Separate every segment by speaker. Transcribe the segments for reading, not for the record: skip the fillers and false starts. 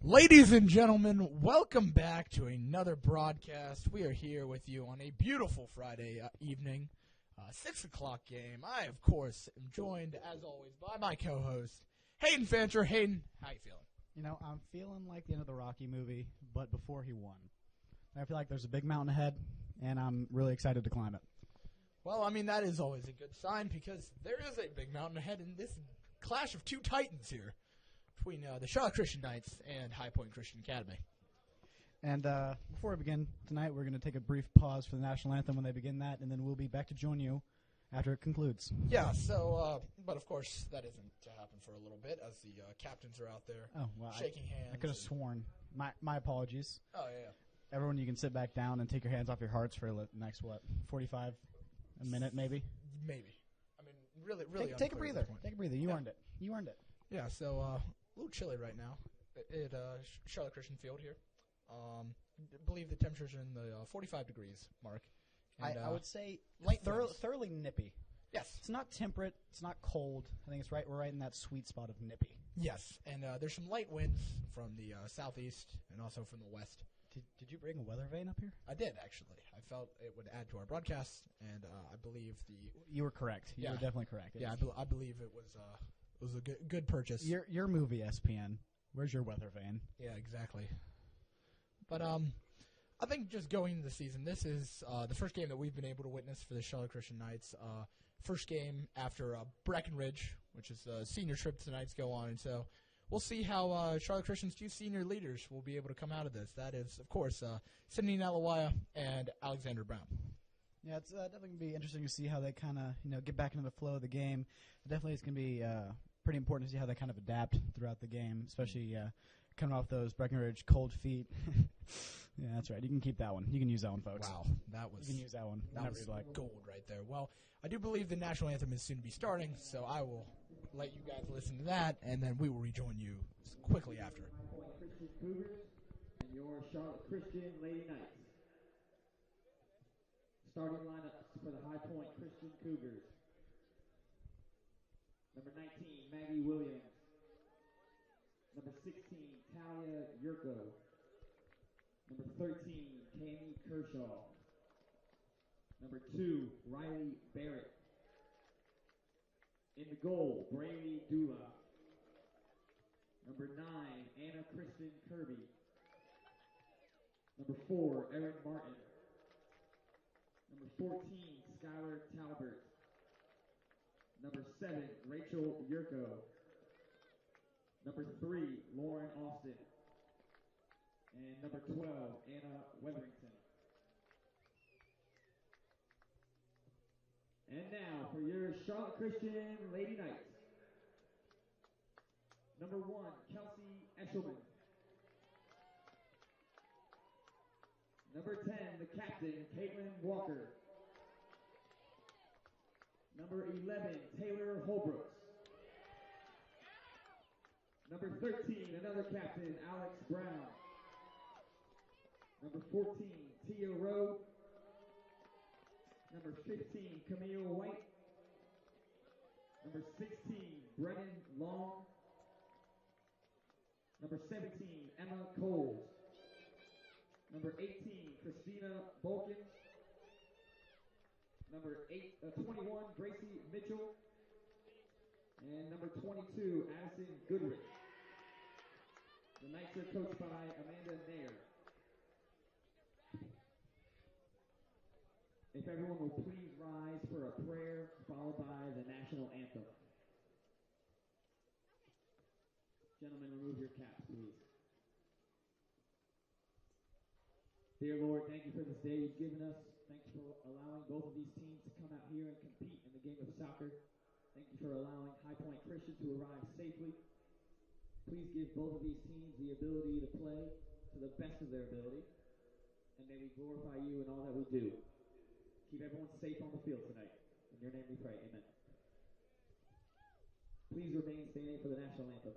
Speaker 1: Ladies and gentlemen, welcome back to another broadcast. We are here with you on a beautiful Friday evening, 6 o'clock game. I, of course, am joined, as always, by my co-host, Hayden Fancher. Hayden, how you feeling?
Speaker 2: You know, I'm feeling like the end of the Rocky movie, but before he won. I feel like there's a big mountain ahead, and I'm really excited to climb it.
Speaker 1: Well, I mean, that is always a good sign because there is a big mountain ahead in this clash of two titans here between the Charlotte Christian Knights and High Point Christian Academy.
Speaker 2: And before we begin tonight, we're going to take a brief pause for the national anthem when they begin that, and then we'll be back to join you after it concludes.
Speaker 1: Yeah, so, but of course, that isn't to happen for a little bit as the captains are out there shaking hands.
Speaker 2: I could have sworn. My apologies.
Speaker 1: Oh, yeah.
Speaker 2: Everyone, you can sit back down and take your hands off your hearts for the next, 45, a minute maybe?
Speaker 1: Maybe. I mean, really
Speaker 2: Take a breather. Take a breather. You earned it.
Speaker 1: Yeah, so a little chilly right now at Charlotte Christian Field here. I believe the temperature's in the 45 degrees mark. And,
Speaker 2: I would say thoroughly nippy.
Speaker 1: Yes.
Speaker 2: It's not temperate. It's not cold. I think we're right in that sweet spot of nippy.
Speaker 1: Yes, and there's some light winds from the southeast and also from the west.
Speaker 2: Did you bring a weather vane up here?
Speaker 1: I did, actually. I felt it would add to our broadcast, and I believe
Speaker 2: You were correct. You were definitely correct.
Speaker 1: Yeah, I believe it was a good purchase.
Speaker 2: Your movie, SPN. Where's your weather vane?
Speaker 1: Yeah, exactly. But I think just going into the season, this is the first game that we've been able to witness for the Charlotte Christian Knights. First game after Breckenridge, which is the senior trip the Knights go on. And so we'll see how Charlotte Christian's two senior leaders will be able to come out of this. That is, of course, Sidney Nalawaya and Alexander Brown.
Speaker 2: Yeah, it's definitely going to be interesting to see how they kind of get back into the flow of the game. Definitely it's going to be pretty important to see how they kind of adapt throughout the game, especially coming off those Breckenridge cold feet. Yeah, that's right. You can keep that one. You can use that one, folks.
Speaker 1: Wow, you
Speaker 2: can use that one.
Speaker 1: That was like gold right there. Well, I do believe the national anthem is soon to be starting, so I will let you guys listen to that, and then we will rejoin you quickly after.
Speaker 3: Christian Cougars and your Charlotte Christian Lady Knights. Starting lineups for the High Point Christian Cougars. Number 19, Maggie Williams. Number 16, Talia Yurko. Number 13, Tammy Kershaw. Number 2, Riley Barrett. In the goal, Braylee Dula. Number 9, Anna Kristen Kirby. Number 4, Erin Martin. Number 14, Skylar Talbert. Number 7, Rachel Yurko. Number 3, Lauren Austin. And number 12, Anna Weatherington. And now for your Charlotte Christian Lady Knights. Number 1, Kelsey Eshelman. Number 10, the captain, Caitlin Walker. Number 11, Taylor Holbrooks. Number 13, another captain, Alex Brown. Number 14, Tia Rowe. Number 15, Camille White. Number 16, Brennan Long. Number 17, Emma Coles. Number 18, Christina Bolkins. Number 21, Gracie Mitchell. And number 22, Addison Goodrich. The Knights are coached by Amanda Nair. If everyone will please rise for a prayer followed by the national anthem. Gentlemen, remove your caps, please. Dear Lord, thank you for this day you've given us. Thanks for allowing both of these teams to come out here and compete in the game of soccer. Thank you for allowing High Point Christian to arrive safely. Please give both of these teams the ability to play to the best of their ability. And may we glorify you in all that we do. Keep everyone safe on the field tonight. In your name we pray. Amen. Please remain standing for the national anthem.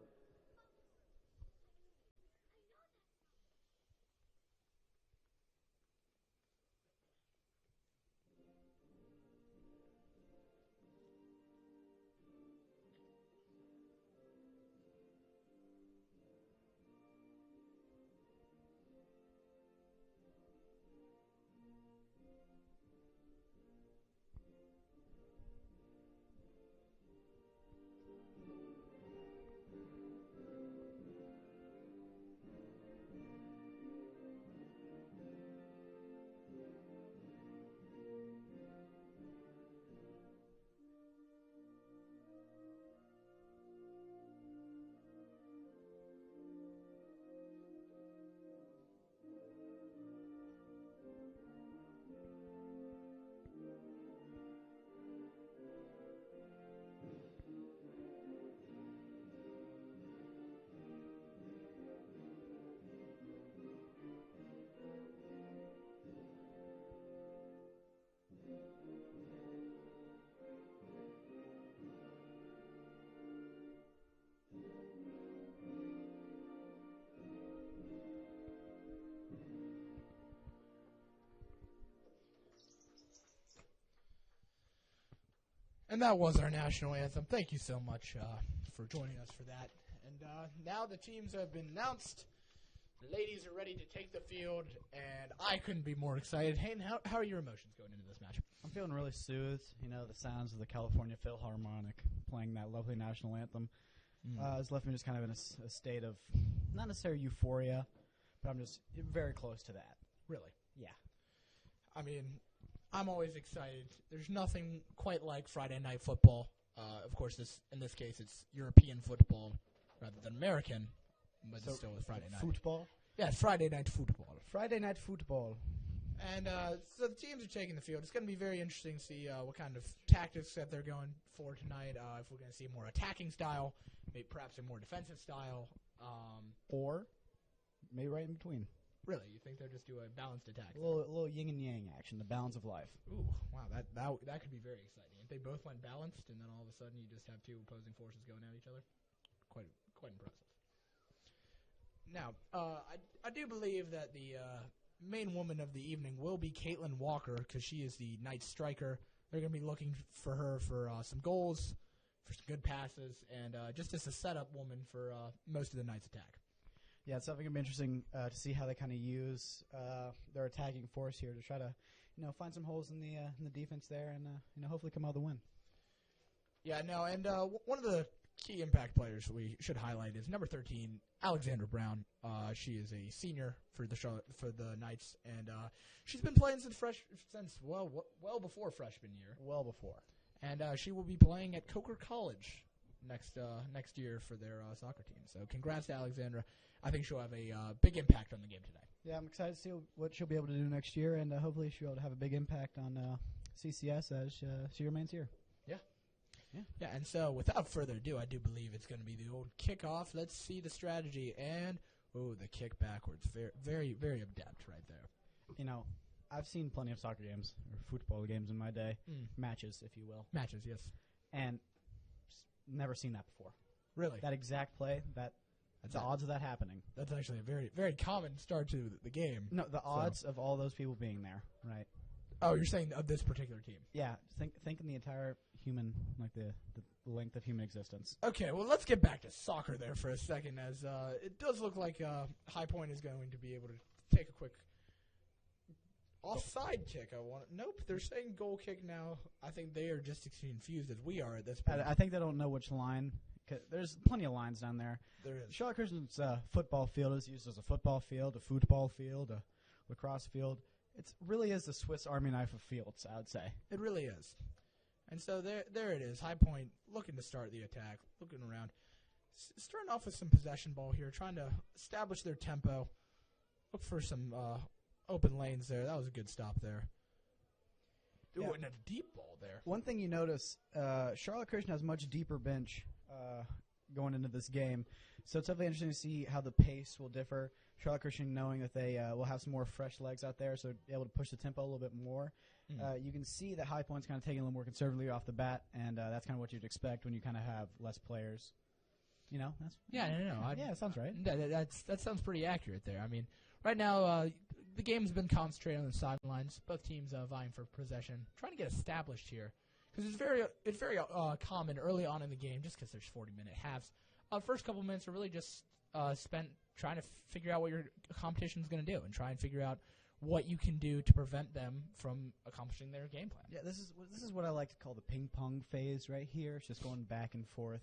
Speaker 1: And that was our national anthem. Thank you so much for joining us for that. And now the teams have been announced. The ladies are ready to take the field, and I couldn't be more excited. Hayden, how are your emotions going into this match?
Speaker 2: I'm feeling really soothed. You know, the sounds of the California Philharmonic playing that lovely national anthem has left me just kind of in a state of not necessarily euphoria, but I'm just very close to that.
Speaker 1: Really?
Speaker 2: Yeah.
Speaker 1: I mean, I'm always excited. There's nothing quite like Friday night football. Of course, in this case, it's European football rather than American, but it's still Friday night.
Speaker 2: Football?
Speaker 1: Yeah, it's Friday night football.
Speaker 2: Friday night football.
Speaker 1: And so the teams are taking the field. It's going to be very interesting to see what kind of tactics that they're going for tonight. If we're going to see a more attacking style, maybe perhaps a more defensive style.
Speaker 2: Or maybe right in between.
Speaker 1: Really? You think they'll just do a balanced attack?
Speaker 2: A little yin and yang action, the balance of life.
Speaker 1: Ooh, wow, that could be very exciting. If they both went balanced, and then all of a sudden you just have two opposing forces going at each other, quite impressive. Now, I do believe that the main woman of the evening will be Caitlin Walker, because she is the Knights striker. They're going to be looking for her for some goals, for some good passes, and just as a setup woman for most of the Knights' attack.
Speaker 2: Yeah, it's definitely going to be interesting to see how they kind of use their attacking force here to try to, find some holes in the defense there and, hopefully come out with a win.
Speaker 1: Yeah, no, and one of the key impact players we should highlight is number 13, Alexandra Brown. She is a senior for the Knights, and she's been playing since well before freshman year.
Speaker 2: Well before.
Speaker 1: And she will be playing at Coker College next year for their soccer team. So congrats to Alexandra. I think she'll have a big impact on the game today.
Speaker 2: Yeah, I'm excited to see what she'll be able to do next year, and hopefully she'll be able to have a big impact on CCS as she remains here.
Speaker 1: Yeah, and so without further ado, I do believe it's going to be the old kickoff. Let's see the strategy, and the kick backwards. Very, very, very adept right there.
Speaker 2: I've seen plenty of soccer games or football games in my day, matches, if you will.
Speaker 1: Matches, yes.
Speaker 2: And never seen that before.
Speaker 1: Really?
Speaker 2: That exact play, the odds of that happening.
Speaker 1: That's actually a very, very common start to the game.
Speaker 2: No, the odds of all those people being there, right?
Speaker 1: Oh, you're saying of this particular team?
Speaker 2: Yeah, think in the entire human, like the length of human existence.
Speaker 1: Okay, well, let's get back to soccer there for a second, as it does look like High Point is going to be able to take a quick offside kick. Nope, they're saying goal kick now. I think they are just as confused as we are at this point.
Speaker 2: I think they don't know which line. 'Cause there's plenty of lines down there.
Speaker 1: There is.
Speaker 2: Charlotte Christian's football field is used as a football field, a football field, a lacrosse field. It really is the Swiss Army knife of fields, I would say.
Speaker 1: It really is. And so there it is. High Point looking to start the attack, looking around. Starting off with some possession ball here, trying to establish their tempo. Look for some open lanes there. That was a good stop there. Ooh,
Speaker 2: Yeah.
Speaker 1: and a deep ball there.
Speaker 2: One thing you notice, Charlotte Christian has much deeper bench going into this game. So it's definitely interesting to see how the pace will differ. Charlotte Christian knowing that they will have some more fresh legs out there, so able to push the tempo a little bit more. You can see that High Point's kind of taking a little more conservatively off the bat, and that's kind of what you'd expect when you kind of have less players. That's that sounds right.
Speaker 1: That sounds pretty accurate there. I mean, right now the game's been concentrated on the sidelines. Both teams vying for possession, trying to get established here, because it's very common early on in the game, just because there's 40-minute halves. First couple minutes are really just spent trying to figure out what your competition is going to do, and try and figure out what you can do to prevent them from accomplishing their game plan.
Speaker 2: Yeah, this is what I like to call the ping pong phase right here. It's just going back and forth.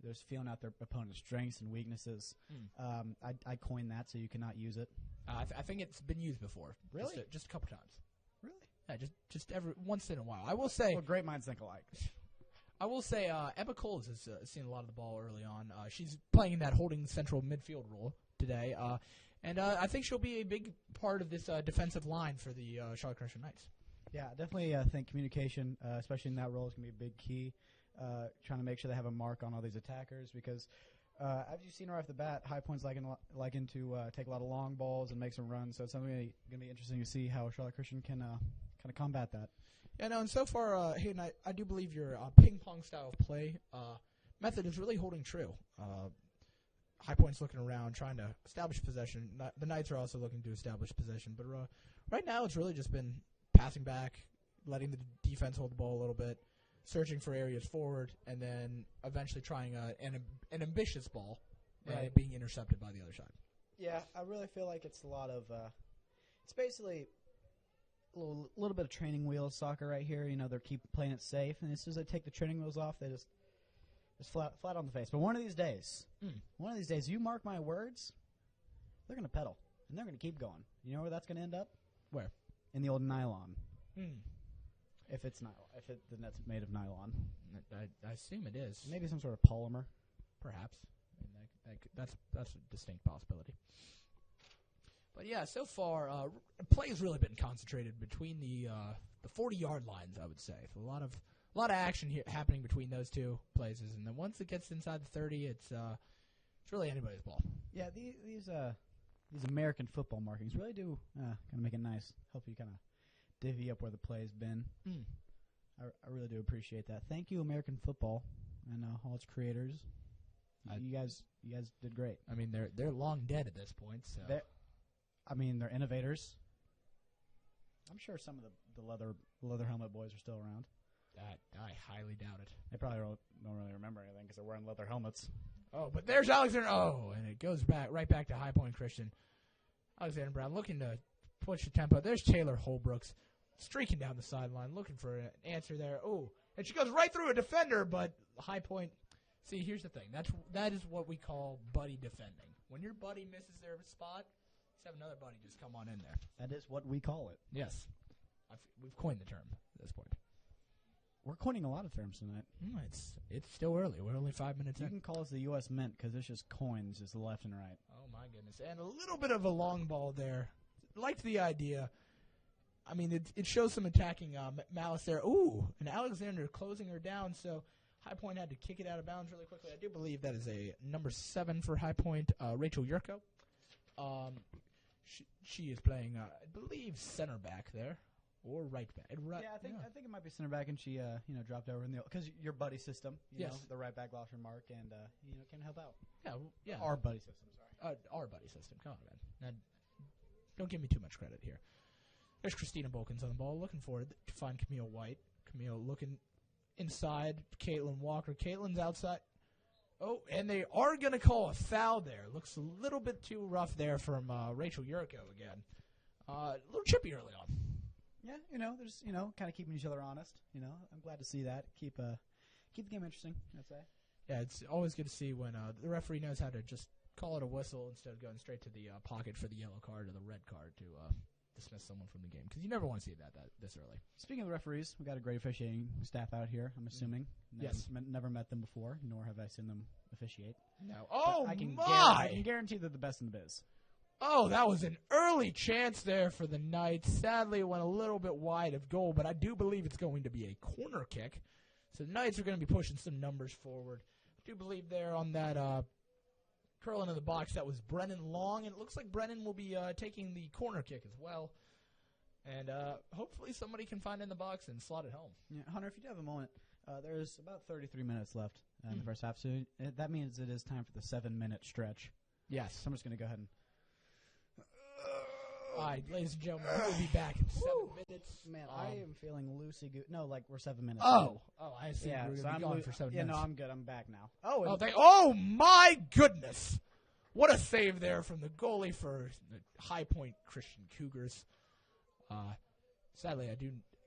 Speaker 2: There's feeling out their opponent's strengths and weaknesses. I coined that, so you cannot use it.
Speaker 1: I think it's been used before.
Speaker 2: Really?
Speaker 1: Just a couple times.
Speaker 2: Really?
Speaker 1: Yeah, just every once in a while. I will say.
Speaker 2: Well, great minds think alike.
Speaker 1: I will say Emma Coles has seen a lot of the ball early on. She's playing in that holding central midfield role today, and I think she'll be a big part of this defensive line for the Charlotte Christian Knights.
Speaker 2: Yeah, definitely think communication, especially in that role, is going to be a big key. Trying to make sure they have a mark on all these attackers, because as you've seen right off the bat, High Point's liking to take a lot of long balls and make some runs. So it's something going to be interesting to see how Charlotte Christian can kind of combat that.
Speaker 1: Yeah, no, and so far, Hayden, I do believe your ping-pong style of play method is really holding true. High Point's looking around, trying to establish possession. The Knights are also looking to establish possession. But right now it's really just been passing back, letting the defense hold the ball a little bit. searching for areas forward, and then eventually trying an ambitious ball
Speaker 2: Right.
Speaker 1: being intercepted by the other side.
Speaker 2: Yeah, I really feel like it's a lot of it's basically a little bit of training wheels soccer right here. You know, they keep playing it safe, and as soon as they take the training wheels off, they just flat on the face. But one of these days, you mark my words, they're going to pedal, and they're going to keep going. You know where that's going to end up?
Speaker 1: Where?
Speaker 2: In the old nylon.
Speaker 1: Hmm.
Speaker 2: If it's nylon, the net's made of nylon,
Speaker 1: I assume it is.
Speaker 2: maybe some sort of polymer.
Speaker 1: Perhaps. I mean, that's a distinct possibility. But yeah, so far, play has really been concentrated between the 40-yard lines, I would say. So a lot of action here happening between those two places, and then once it gets inside the 30, it's really anybody's ball.
Speaker 2: Yeah, these American football markings really do kind of make it nice. Help you kind of divvy up where the play's been.
Speaker 1: Mm.
Speaker 2: I really do appreciate that. Thank you, American football, and all its creators. You guys did great.
Speaker 1: I mean, they're long dead at this point. So
Speaker 2: they're innovators. I'm sure some of the leather helmet boys are still around.
Speaker 1: I highly doubt it.
Speaker 2: They probably don't really remember anything because they're wearing leather helmets.
Speaker 1: Oh, but there's Alexander. Oh, and it goes right back to High Point Christian. Alexander Brown looking to push the tempo. There's Taylor Holbrooks streaking down the sideline, looking for an answer there. Oh, and she goes right through a defender, but High Point. See, here's the thing. That is what we call buddy defending. When your buddy misses their spot, just have another buddy just come on in there.
Speaker 2: That is what we call it.
Speaker 1: Yes, we've coined the term at this point.
Speaker 2: We're coining a lot of terms tonight.
Speaker 1: It's still early. We're only 5 minutes
Speaker 2: You
Speaker 1: in.
Speaker 2: can call us the U.S. Mint because it's just coins, just left and right.
Speaker 1: Oh, my goodness. And a little bit of a long ball there. Liked the idea. I mean, it shows some attacking malice there. Ooh, and Alexander closing her down, so High Point had to kick it out of bounds really quickly. I do believe that is a number 7 for High Point, Rachel Yurko. She is playing, I believe, center back there. Or right back.
Speaker 2: I think it might be center back, and she dropped over in the because your buddy system, you know, the right back lost her mark, and can help out.
Speaker 1: Yeah.
Speaker 2: Our buddy system, sorry.
Speaker 1: Our buddy system. Come on, man. Now, don't give me too much credit here. There's Christina Bolkins on the ball, looking forward to find Camille White. Camille looking inside. Caitlin Walker. Caitlin's outside. Oh, and they are going to call a foul there. Looks a little bit too rough there from Rachel Yurko again. A little chippy early on.
Speaker 2: Yeah, there's kind of keeping each other honest. I'm glad to see that. Keep the game interesting, I'd say.
Speaker 1: Yeah, it's always good to see when the referee knows how to just call it a whistle instead of going straight to the pocket for the yellow card or the red card to dismiss someone from the game, because you never want to see that this early.
Speaker 2: Speaking of the referees, we got a great officiating staff out here, I'm assuming.
Speaker 1: Yes.
Speaker 2: Never met them before, nor have I seen them officiate.
Speaker 1: No. Oh,
Speaker 2: I can guarantee they're the best in the biz.
Speaker 1: Oh, that was an early chance there for the Knights. Sadly, it went a little bit wide of goal, but I do believe it's going to be a corner kick. So the Knights are going to be pushing some numbers forward. I do believe there on that curl into the box, that was Brennan Long, and it looks like Brennan will be taking the corner kick as well. And hopefully somebody can find in the box and slot it home.
Speaker 2: Yeah, Hunter, if you do have a moment, there's about 33 minutes left in the first half, so that means it is time for the 7-minute stretch.
Speaker 1: Yes.
Speaker 2: So I'm just going to go ahead and...
Speaker 1: All right, ladies and gentlemen, we'll be back in 7 minutes.
Speaker 2: Man, I am feeling loosey-goosey. No, we're 7 minutes.
Speaker 1: Oh, I see.
Speaker 2: Yeah,
Speaker 1: We're
Speaker 2: so
Speaker 1: going to be gone for 7 minutes.
Speaker 2: Yeah, no, I'm good. I'm back now.
Speaker 1: Oh, my goodness. What a save there from the goalie for the High Point Christian Cougars. Sadly, I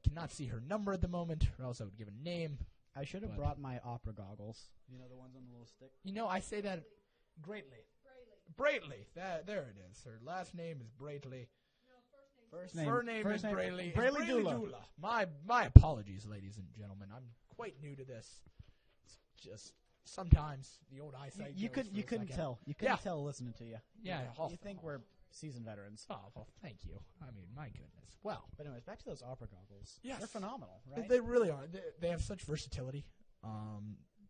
Speaker 1: cannot see her number at the moment, or else I would give a name.
Speaker 2: I should have brought my opera goggles. You know, the ones on the little stick?
Speaker 1: I say that greatly. Braitley. There it is. Her last name is Braitley.
Speaker 2: First
Speaker 1: name is Braley.
Speaker 2: Braley Dula.
Speaker 1: My apologies, ladies and gentlemen. I'm quite new to this. It's just sometimes the old eyesight.
Speaker 2: You couldn't tell. You couldn't tell listening to you.
Speaker 1: Yeah.
Speaker 2: You think we're seasoned veterans.
Speaker 1: Oh, well, thank you. I mean, my goodness. Well,
Speaker 2: but anyways, back to those opera goggles.
Speaker 1: Yes,
Speaker 2: they're phenomenal, right?
Speaker 1: They really are. They have such versatility.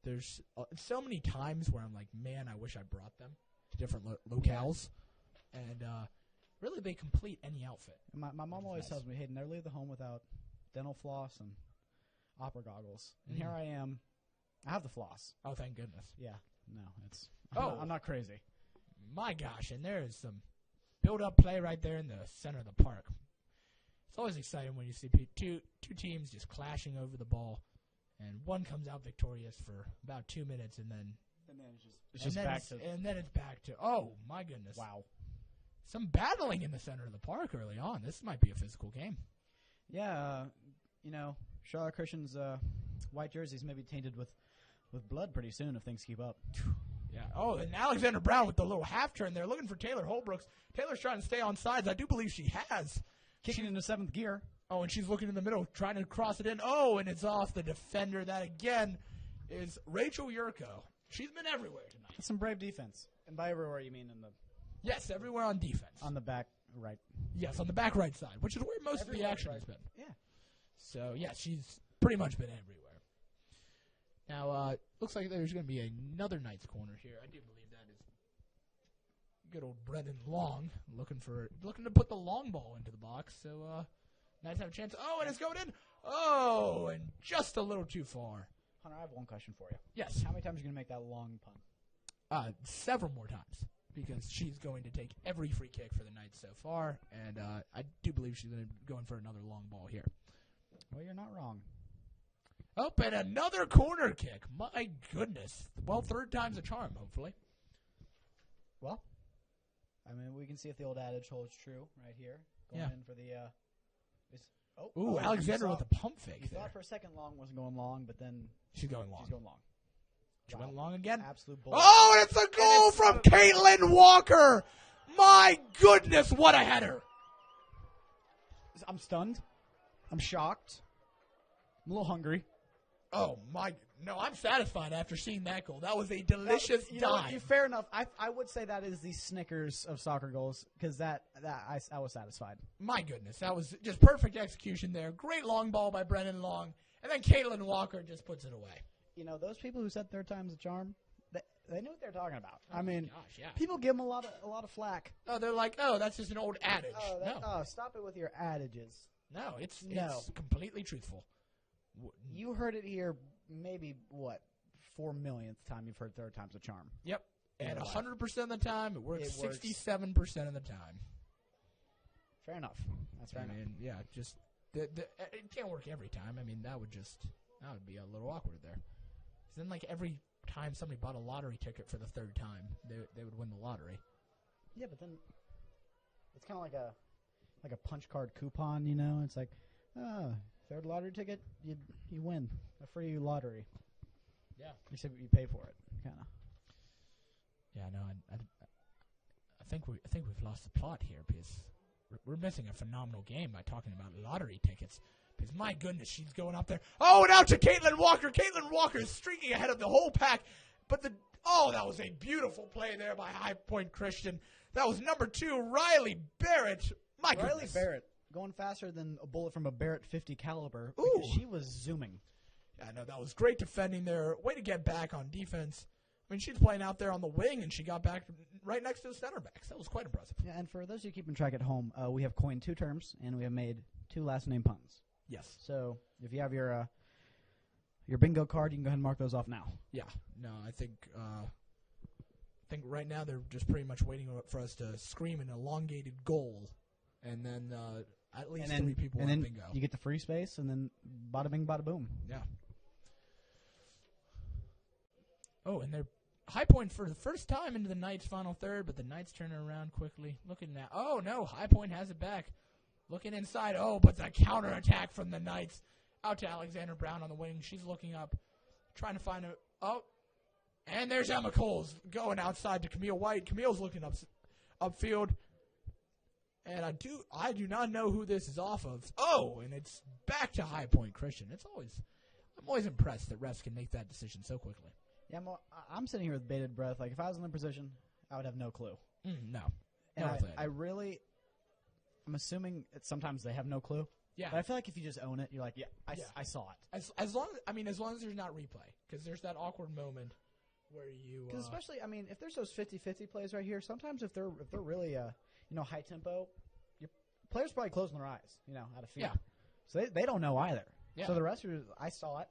Speaker 1: There's so many times where I'm like, man, I wish I brought them to different locales, and really they complete any outfit.
Speaker 2: My mom always tells me, hey, never leave the home without dental floss and opera goggles. And here I am. I have the floss.
Speaker 1: Oh, thank goodness.
Speaker 2: Yeah. No, I'm not crazy.
Speaker 1: My gosh, and there is some build-up play right there in the center of the park. It's always exciting when you see two teams just clashing over the ball And one comes out victorious for about 2 minutes, and then
Speaker 2: it's just back to
Speaker 1: and then it's back to, oh my goodness,
Speaker 2: wow.
Speaker 1: some battling in the center of the park early on. This might be a physical game.
Speaker 2: Yeah, Charlotte Christian's white jerseys may be tainted with blood pretty soon if things keep up.
Speaker 1: Yeah. Oh, and Alexander Brown with the little half turn there, looking for Taylor Holbrooks. Taylor's trying to stay on sides. I do believe she has.
Speaker 2: Kicking into 7th gear.
Speaker 1: Oh, and she's looking in the middle, trying to cross it in. Oh, and it's off the defender. That, again, is Rachel Yurko. She's been everywhere tonight.
Speaker 2: Some brave defense. And by everywhere, you mean in the...
Speaker 1: Yes, everywhere on defense.
Speaker 2: On the back right.
Speaker 1: Yes, on the back right side, which is where most of the action has been.
Speaker 2: Yeah.
Speaker 1: So, yeah, she's pretty much been everywhere. Now, looks like there's going to be another Knights corner here. I do believe that is good old Brendan Long looking to put the long ball into the box. So, Knights have a chance. Oh, and it's going in. Oh, and just a little too far.
Speaker 2: Hunter, I have one question for you.
Speaker 1: Yes.
Speaker 2: How many times are you going to make that long punt?
Speaker 1: Several more times, because she's going to take every free kick for the Knights so far, and I do believe she's going to be going for another long ball here.
Speaker 2: Well, you're not wrong.
Speaker 1: Oh, and another corner kick. My goodness. Well, third time's a charm, hopefully.
Speaker 2: Well, I mean, we can see if the old adage holds true right here. Going in for the...
Speaker 1: Alexander with the pump fake
Speaker 2: You
Speaker 1: there.
Speaker 2: thought for a second long wasn't going long, but then...
Speaker 1: She's going long. She
Speaker 2: Wow.
Speaker 1: went long again.
Speaker 2: Absolute bull.
Speaker 1: Oh, and it's a goal from Caitlin Walker. My goodness, what a header.
Speaker 2: I'm stunned. I'm shocked. I'm a little hungry.
Speaker 1: Oh, my. No, I'm satisfied after seeing that goal. That was a delicious dive.
Speaker 2: Fair enough. I would say that is the Snickers of soccer goals because I was satisfied.
Speaker 1: My goodness, that was just perfect execution there. Great long ball by Brennan Long. And then Caitlin Walker just puts it away.
Speaker 2: Those people who said third time's a charm, they knew what they were talking about.
Speaker 1: Oh,
Speaker 2: I mean,
Speaker 1: gosh, yeah.
Speaker 2: people give them a lot of flack.
Speaker 1: Oh, they're like, oh, that's just an old adage.
Speaker 2: No, stop it with your adages.
Speaker 1: No, it's completely truthful.
Speaker 2: You heard it here maybe, 4 millionth time you've heard third time's a charm.
Speaker 1: Yep. And 100% of the time, it works 67% of the time.
Speaker 2: Fair enough. That's fair enough.
Speaker 1: Yeah, just it can't work every time. I mean, that would be a little awkward there. So then, every time somebody bought a lottery ticket for the third time, they would win the lottery.
Speaker 2: Yeah, but then it's kind of like a punch card coupon, It's like, third lottery ticket, you win a free lottery.
Speaker 1: Yeah,
Speaker 2: except you pay for it, kind of.
Speaker 1: Yeah, no, I think we've lost the plot here because we're missing a phenomenal game by talking about lottery tickets. Because my goodness, she's going up there. Oh, and out to Caitlin Walker. Caitlin Walker is streaking ahead of the whole pack. But that was a beautiful play there by High Point Christian. That was number 2, Riley Barrett. My goodness.
Speaker 2: Riley Barrett going faster than a bullet from a Barrett 50 caliber.
Speaker 1: Ooh.
Speaker 2: She was zooming.
Speaker 1: Yeah, no, that was great defending there. Way to get back on defense. I mean, she's playing out there on the wing, and she got back right next to the center backs. That was quite impressive.
Speaker 2: Yeah, and for those of you keeping track at home, we have coined 2 terms, and we have made 2 last name puns.
Speaker 1: Yes.
Speaker 2: So if you have your bingo card, you can go ahead and mark those off now.
Speaker 1: Yeah. No, I think right now they're just pretty much waiting for us to scream an elongated goal, and then at least 3 people
Speaker 2: and
Speaker 1: want
Speaker 2: then
Speaker 1: bingo.
Speaker 2: You get the free space, and then bada bing, bada boom.
Speaker 1: Yeah. Oh, and they're High Point for the first time into the Knights' final third, but the Knights turn it around quickly. Looking now. Oh, no, High Point has it back. Looking inside. Oh, but the counterattack from the Knights. Out to Alexander Brown on the wing. She's looking up, trying to find a... Oh, and there's Emma Coles going outside to Camille White. Camille's looking upfield. And I do not know who this is off of. Oh, and it's back to High Point Christian. I'm always impressed that refs can make that decision so quickly.
Speaker 2: Yeah, I'm sitting here with bated breath. Like, if I was in their position, I would have no clue.
Speaker 1: No.
Speaker 2: And I'm assuming that sometimes they have no clue.
Speaker 1: Yeah.
Speaker 2: But I feel like if you just own it, you're like, I saw it.
Speaker 1: As long as there's not replay, because there's that awkward moment where you.
Speaker 2: Because especially, if there's those 50-50 plays right here, sometimes if they're really high tempo, your players probably closing their eyes, out of fear.
Speaker 1: Yeah.
Speaker 2: So they don't know either.
Speaker 1: Yeah.
Speaker 2: So the rest of you, I saw it.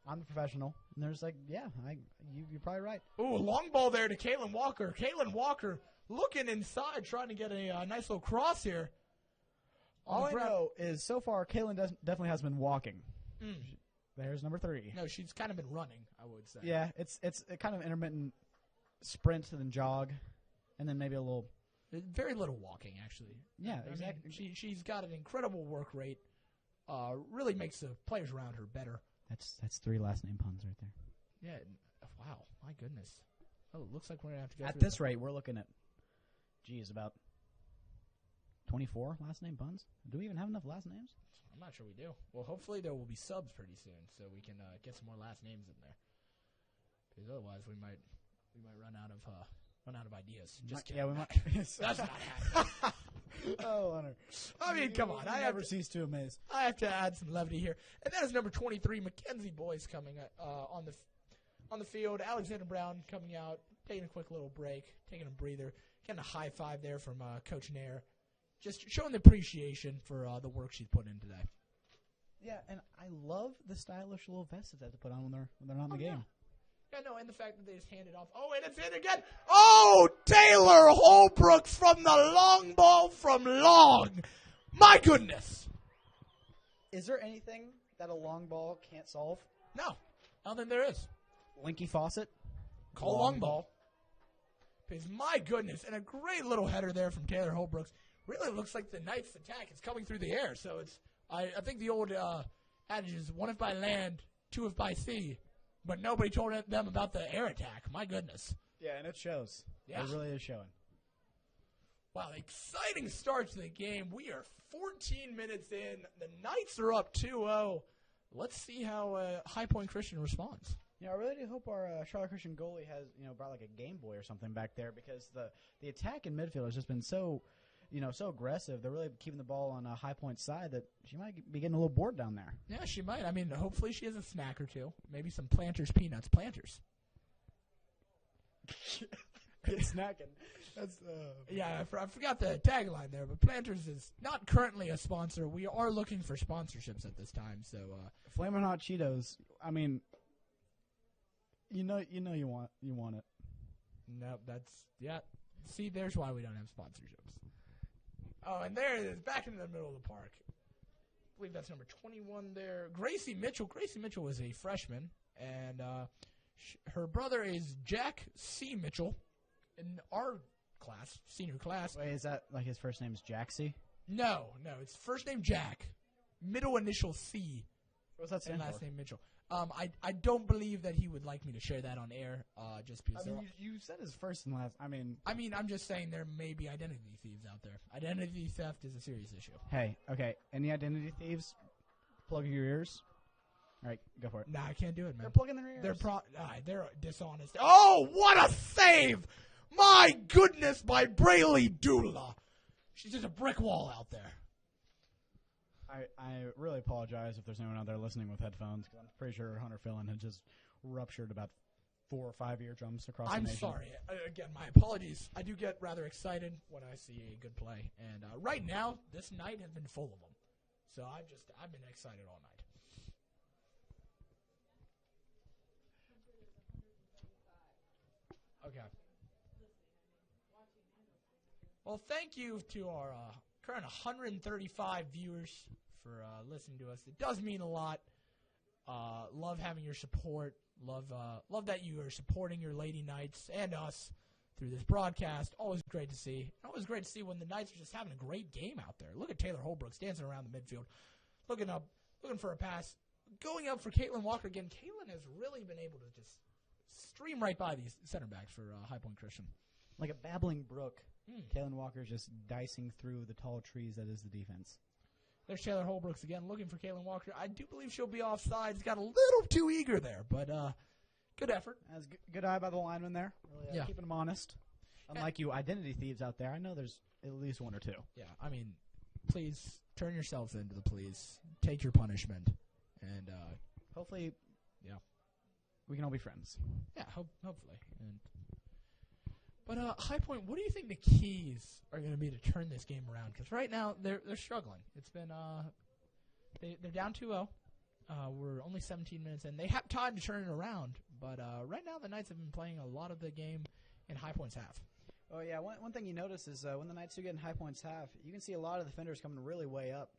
Speaker 2: I'm the professional, and there's like, you're probably right.
Speaker 1: Ooh, a long ball there to Caitlin Walker. Caitlin Walker looking inside, trying to get a nice little cross here.
Speaker 2: All I know is so far, Caitlin definitely has been walking. There's number 3.
Speaker 1: No, she's kind of been running, I would say.
Speaker 2: Yeah, it's a kind of intermittent sprint and then jog, and then maybe a little.
Speaker 1: Very little walking, actually.
Speaker 2: Yeah,
Speaker 1: I
Speaker 2: exactly.
Speaker 1: mean, she's got an incredible work rate. Really makes the players around her better.
Speaker 2: That's 3 last name puns right there.
Speaker 1: Yeah. Wow. My goodness. Oh, it looks like we're gonna have to go
Speaker 2: At
Speaker 1: through
Speaker 2: this rate, we're looking at, about 24 last name puns. Do we even have enough last names?
Speaker 1: I'm not sure we do. Well, hopefully there will be subs pretty soon, so we can get some more last names in there. Because otherwise, we might run out of ideas. Just kidding.
Speaker 2: Yeah, we might.
Speaker 1: That's not happening.
Speaker 2: Oh, Hunter.
Speaker 1: I mean, come on. I
Speaker 2: never cease to amaze.
Speaker 1: have to add some levity here, and that is number 23, Mackenzie Boyce, coming on the field. Alexander Brown coming out, taking a quick little break, taking a breather, getting a high five there from Coach Nair. Just showing the appreciation for the work she's put in today.
Speaker 2: Yeah, and I love the stylish little vests that they have to put on when they're not in the game.
Speaker 1: Yeah, no, and the fact that they just hand it off. Oh, and it's in again. Oh, Taylor Holbrook from the long ball from long. My goodness.
Speaker 2: Is there anything that a long ball can't solve?
Speaker 1: No, I don't think there is.
Speaker 2: Linky Fawcett?
Speaker 1: Call long ball. Because my goodness, and a great little header there from Taylor Holbrooks. Really looks like the Knights' attack is coming through the air. So it's I think the old adage is 1 if by land, 2 if by sea. But nobody told them about the air attack. My goodness.
Speaker 2: Yeah, and it shows.
Speaker 1: Yeah.
Speaker 2: It really is showing.
Speaker 1: Wow, exciting start to the game. We are 14 minutes in. The Knights are up 2-0. Let's see how High Point Christian responds.
Speaker 2: Yeah, I really do hope our Charlotte Christian goalie has brought like a Game Boy or something back there, because the attack in midfield has just been so aggressive. They're really keeping the ball on High Point's side that she might be getting a little bored down there.
Speaker 1: Yeah, she might. I mean, hopefully she has a snack or two. Maybe some Planters peanuts. Planters.
Speaker 2: Snacking. That's
Speaker 1: yeah, I forgot the tagline there, but Planters is not currently a sponsor. We are looking for sponsorships at this time. So,
Speaker 2: Flamin' Hot Cheetos. I mean, you want it.
Speaker 1: No, yeah. See, there's why we don't have sponsorships. Oh, and there it is, back in the middle of the park. I believe that's number 21 there. Gracie Mitchell. Gracie Mitchell was a freshman, and her brother is Jack C. Mitchell in our class, senior class.
Speaker 2: Wait, is that like his first name is Jaxie?
Speaker 1: No, it's first name Jack, middle initial C.
Speaker 2: What's that stand
Speaker 1: and last
Speaker 2: for?
Speaker 1: name Mitchell. I don't believe that he would like me to share that on air, just because.
Speaker 2: I mean, you said his first and last. I mean,
Speaker 1: I'm just saying there may be identity thieves out there. Identity theft is a serious issue.
Speaker 2: Hey, okay. Any identity thieves? Plug your ears. All right, go for it.
Speaker 1: Nah, I can't do it, man.
Speaker 2: They're plugging their ears.
Speaker 1: They're dishonest. Oh, what a save! My goodness, by Braylee Dula. She's just a brick wall out there.
Speaker 2: I really apologize if there's anyone out there listening with headphones, because I'm pretty sure Hunter Fillon had just ruptured about 4 or 5 eardrums across the nation.
Speaker 1: I'm sorry. Again, my apologies. I do get rather excited when I see a good play. And right now, this night has been full of them. So I've been excited all night. Okay. Well, thank you to our current 135 viewers for listening to us. It does mean a lot. Love having your support. Love that you are supporting your Lady Knights and us through this broadcast. Always great to see. Always great to see when the Knights are just having a great game out there. Look at Taylor Holbrooks dancing around the midfield, looking for a pass, going up for Caitlin Walker again. Caitlin has really been able to just stream right by these center backs for High Point Christian.
Speaker 2: Like a babbling brook. Caitlin Walker's just dicing through the tall trees that is the defense.
Speaker 1: There's Taylor Holbrooks again, looking for Caitlin Walker. I do believe she'll be offsides. Got a little too eager there, but good effort.
Speaker 2: That's good eye by the lineman there. Really,
Speaker 1: yeah.
Speaker 2: Keeping them honest. Unlike you identity thieves out there, I know there's at least 1 or 2.
Speaker 1: Yeah, I mean, please turn yourselves into the police. Take your punishment, and
Speaker 2: hopefully,
Speaker 1: yeah,
Speaker 2: we can all be friends.
Speaker 1: Yeah, hopefully. But High Point, what do you think the keys are going to be to turn this game around? Because right now they're struggling. It's been they're down 2-0. We're only 17 minutes in. They have time to turn it around, but right now the Knights have been playing a lot of the game in High Point's half.
Speaker 2: Oh yeah, one thing you notice is when the Knights do get in High Point's half, you can see a lot of the defenders coming really way up.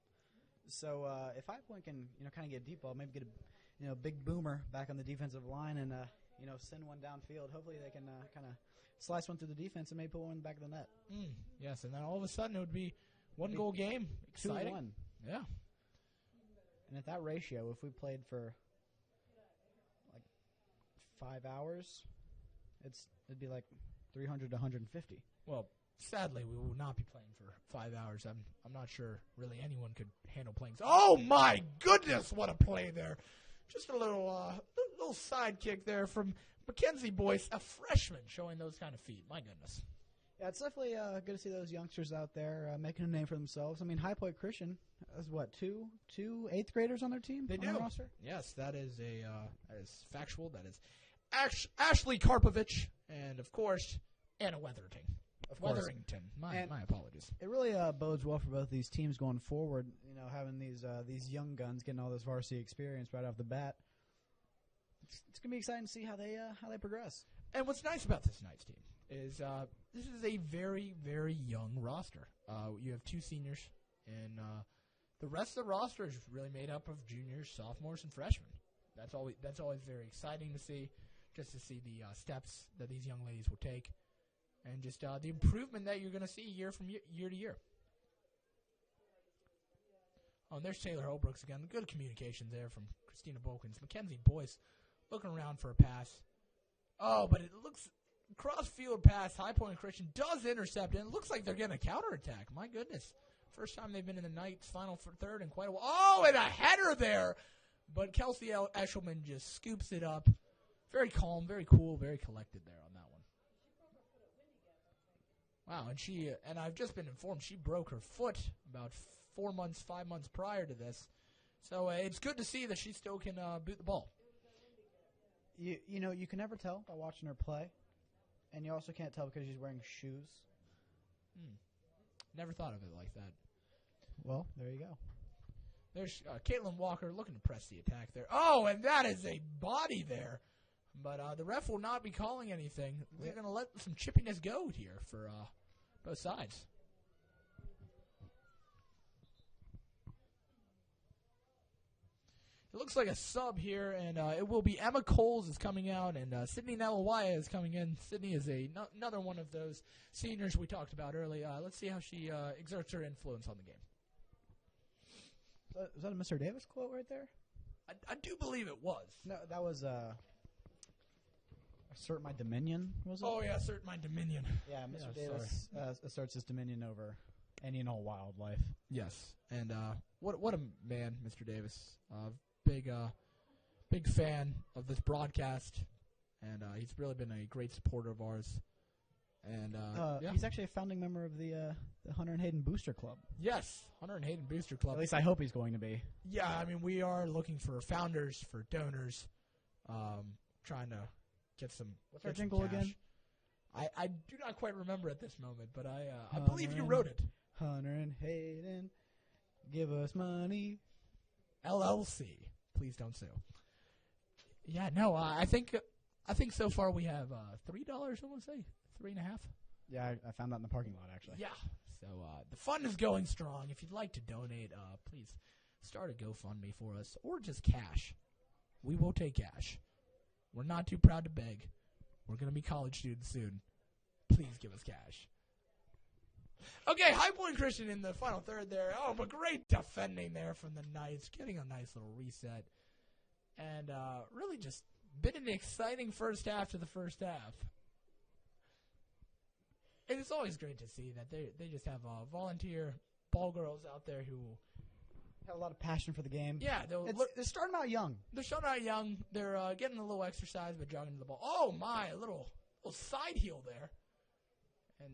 Speaker 2: So if High Point can kind of get a deep ball, maybe get big boomer back on the defensive line and send one downfield. Hopefully they can kind of slice one through the defense and maybe put one in the back of the net.
Speaker 1: Yes, and then all of a sudden it would be one-goal game. Exciting.
Speaker 2: 2-1.
Speaker 1: Yeah.
Speaker 2: And at that ratio, if we played for like 5 hours, it'd be like 300 to 150.
Speaker 1: Well, sadly, we will not be playing for 5 hours. I'm not sure really anyone could handle playing. Oh my goodness, what a play there! Just a little sidekick there from Mackenzie Boyce, a freshman, showing those kind of feet. My goodness.
Speaker 2: Yeah, it's definitely good to see those youngsters out there making a name for themselves. I mean, High Point Christian has two 8th graders on their team.
Speaker 1: They
Speaker 2: on
Speaker 1: do.
Speaker 2: the roster?
Speaker 1: Yes, that is factual. That is Ashley Karpovich, and of course Anna Weatherington.
Speaker 2: Of course.
Speaker 1: Weatherington. My apologies.
Speaker 2: It really bodes well for both these teams going forward. Having these young guns getting all this varsity experience right off the bat. It's gonna be exciting to see how they progress.
Speaker 1: And what's nice about this Knights team is this is a very, very young roster. You have 2 seniors, and the rest of the roster is really made up of juniors, sophomores, and freshmen. That's always very exciting to see, just to see the steps that these young ladies will take, and just the improvement that you're going to see year to year. Oh, and there's Taylor Holbrooks again. Good communications there from Christina Bolkins. Mackenzie Boyce looking around for a pass. Oh, but it looks cross-field pass. High Point Christian does intercept, and it looks like they're getting a counterattack. My goodness. First time they've been in the Knights final for third in quite a while. Oh, and a header there. But Kelsey Eshelman just scoops it up. Very calm, very cool, very collected there on that one. Wow, and I've just been informed she broke her foot about 5 months prior to this. So it's good to see that she still can boot the ball.
Speaker 2: You can never tell by watching her play, and you also can't tell because she's wearing shoes.
Speaker 1: Never thought of it like that.
Speaker 2: Well, there you go.
Speaker 1: There's Caitlin Walker looking to press the attack there. Oh, and that is a body there. But the ref will not be calling anything. They're going to let some chippiness go here for both sides. It looks like a sub here, and it will be Emma Coles is coming out, and Sydney Nalawaya is coming in. Sydney is another one of those seniors we talked about earlier. Let's see how she exerts her influence on the game.
Speaker 2: Is that a Mr. Davis quote right there?
Speaker 1: I do believe it was.
Speaker 2: No, that was assert my dominion, was it?
Speaker 1: Oh, yeah, assert my dominion.
Speaker 2: Yeah, Mr. Davis asserts his dominion over any and all wildlife.
Speaker 1: Yes, and what a man, Mr. Davis. Big fan of this broadcast, and he's really been a great supporter of ours. And
Speaker 2: he's actually a founding member of the Hunter and Hayden Booster Club.
Speaker 1: Yes, Hunter and Hayden Booster Club.
Speaker 2: At least I hope he's going to be.
Speaker 1: Yeah, I mean, we are looking for founders, for donors, trying to get some.
Speaker 2: What's our jingle
Speaker 1: cash.
Speaker 2: again?
Speaker 1: I do not quite remember at this moment, but I believe you wrote it.
Speaker 2: Hunter and Hayden, give us money.
Speaker 1: LLC, please don't sue. Yeah, no, I think so far we have $3. I want to say. 3.5?
Speaker 2: Yeah, I found that in the parking lot, actually.
Speaker 1: Yeah. So the fund is going strong. If you'd like to donate, please start a GoFundMe for us or just cash. We will take cash. We're not too proud to beg. We're going to be college students soon. Please give us cash. Okay, High Point Christian in the final third there. Oh, but great defending there from the Knights. Getting a nice little reset. And really just been an exciting first half to the first half. And it's always great to see that they just have volunteer ball girls out there who
Speaker 2: have a lot of passion for the game.
Speaker 1: Yeah,
Speaker 2: they're starting out young.
Speaker 1: They're starting out young. They're getting a little exercise by jogging to the ball. Oh my, a little side heel there, and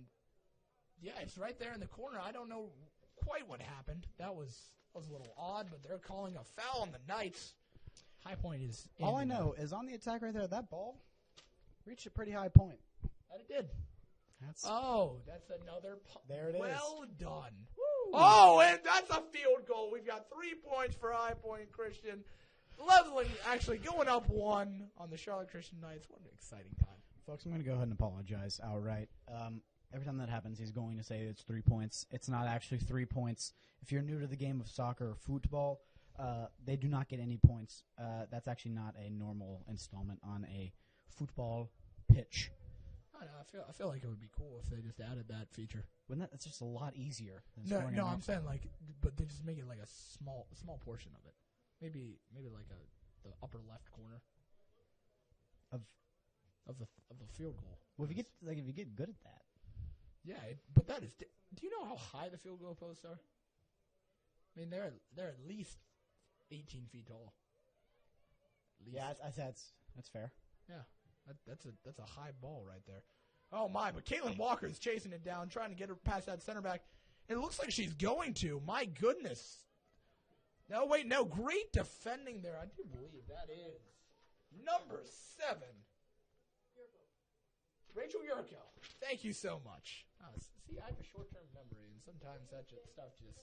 Speaker 1: yeah, it's right there in the corner. I don't know quite what happened. That was a little odd, but they're calling a foul on the Knights. High Point is.
Speaker 2: All I know is on the attack right there, that ball reached a pretty high point.
Speaker 1: That it did. That's another
Speaker 2: there it is.
Speaker 1: Well done.
Speaker 2: Woo.
Speaker 1: Oh, and that's a field goal. We've got 3 points for High Point Christian. Leveling, actually going up 1 on the Charlotte Christian Knights. What an exciting time.
Speaker 2: Folks, I'm going to go ahead and apologize outright. Every time that happens, he's going to say it's 3 points. It's not actually 3 points. If you're new to the game of soccer or football, they do not get any points. That's actually not a normal installment on a football pitch.
Speaker 1: I don't know. I feel like it would be cool if they just added that feature.
Speaker 2: Wouldn't that? It's just a lot easier. Than
Speaker 1: No,
Speaker 2: scoring
Speaker 1: no,
Speaker 2: a
Speaker 1: I'm saying like, but they just make it like a small portion of it. Maybe like the upper left corner of the field goal.
Speaker 2: Well, if you get good at that.
Speaker 1: Yeah, but that is. Do you know how high the field goal posts are? I mean, they're at least 18 feet tall. At least.
Speaker 2: Yeah, that's fair.
Speaker 1: Yeah, that's a high ball right there. Oh my! But Caitlin Walker is chasing it down, trying to get her past that center back. It looks like she's going to. My goodness. No, wait, no. Great defending there. I do believe that is number 7. Rachel Yurko. Thank you so much. See, I have a short-term memory, and sometimes that stuff just...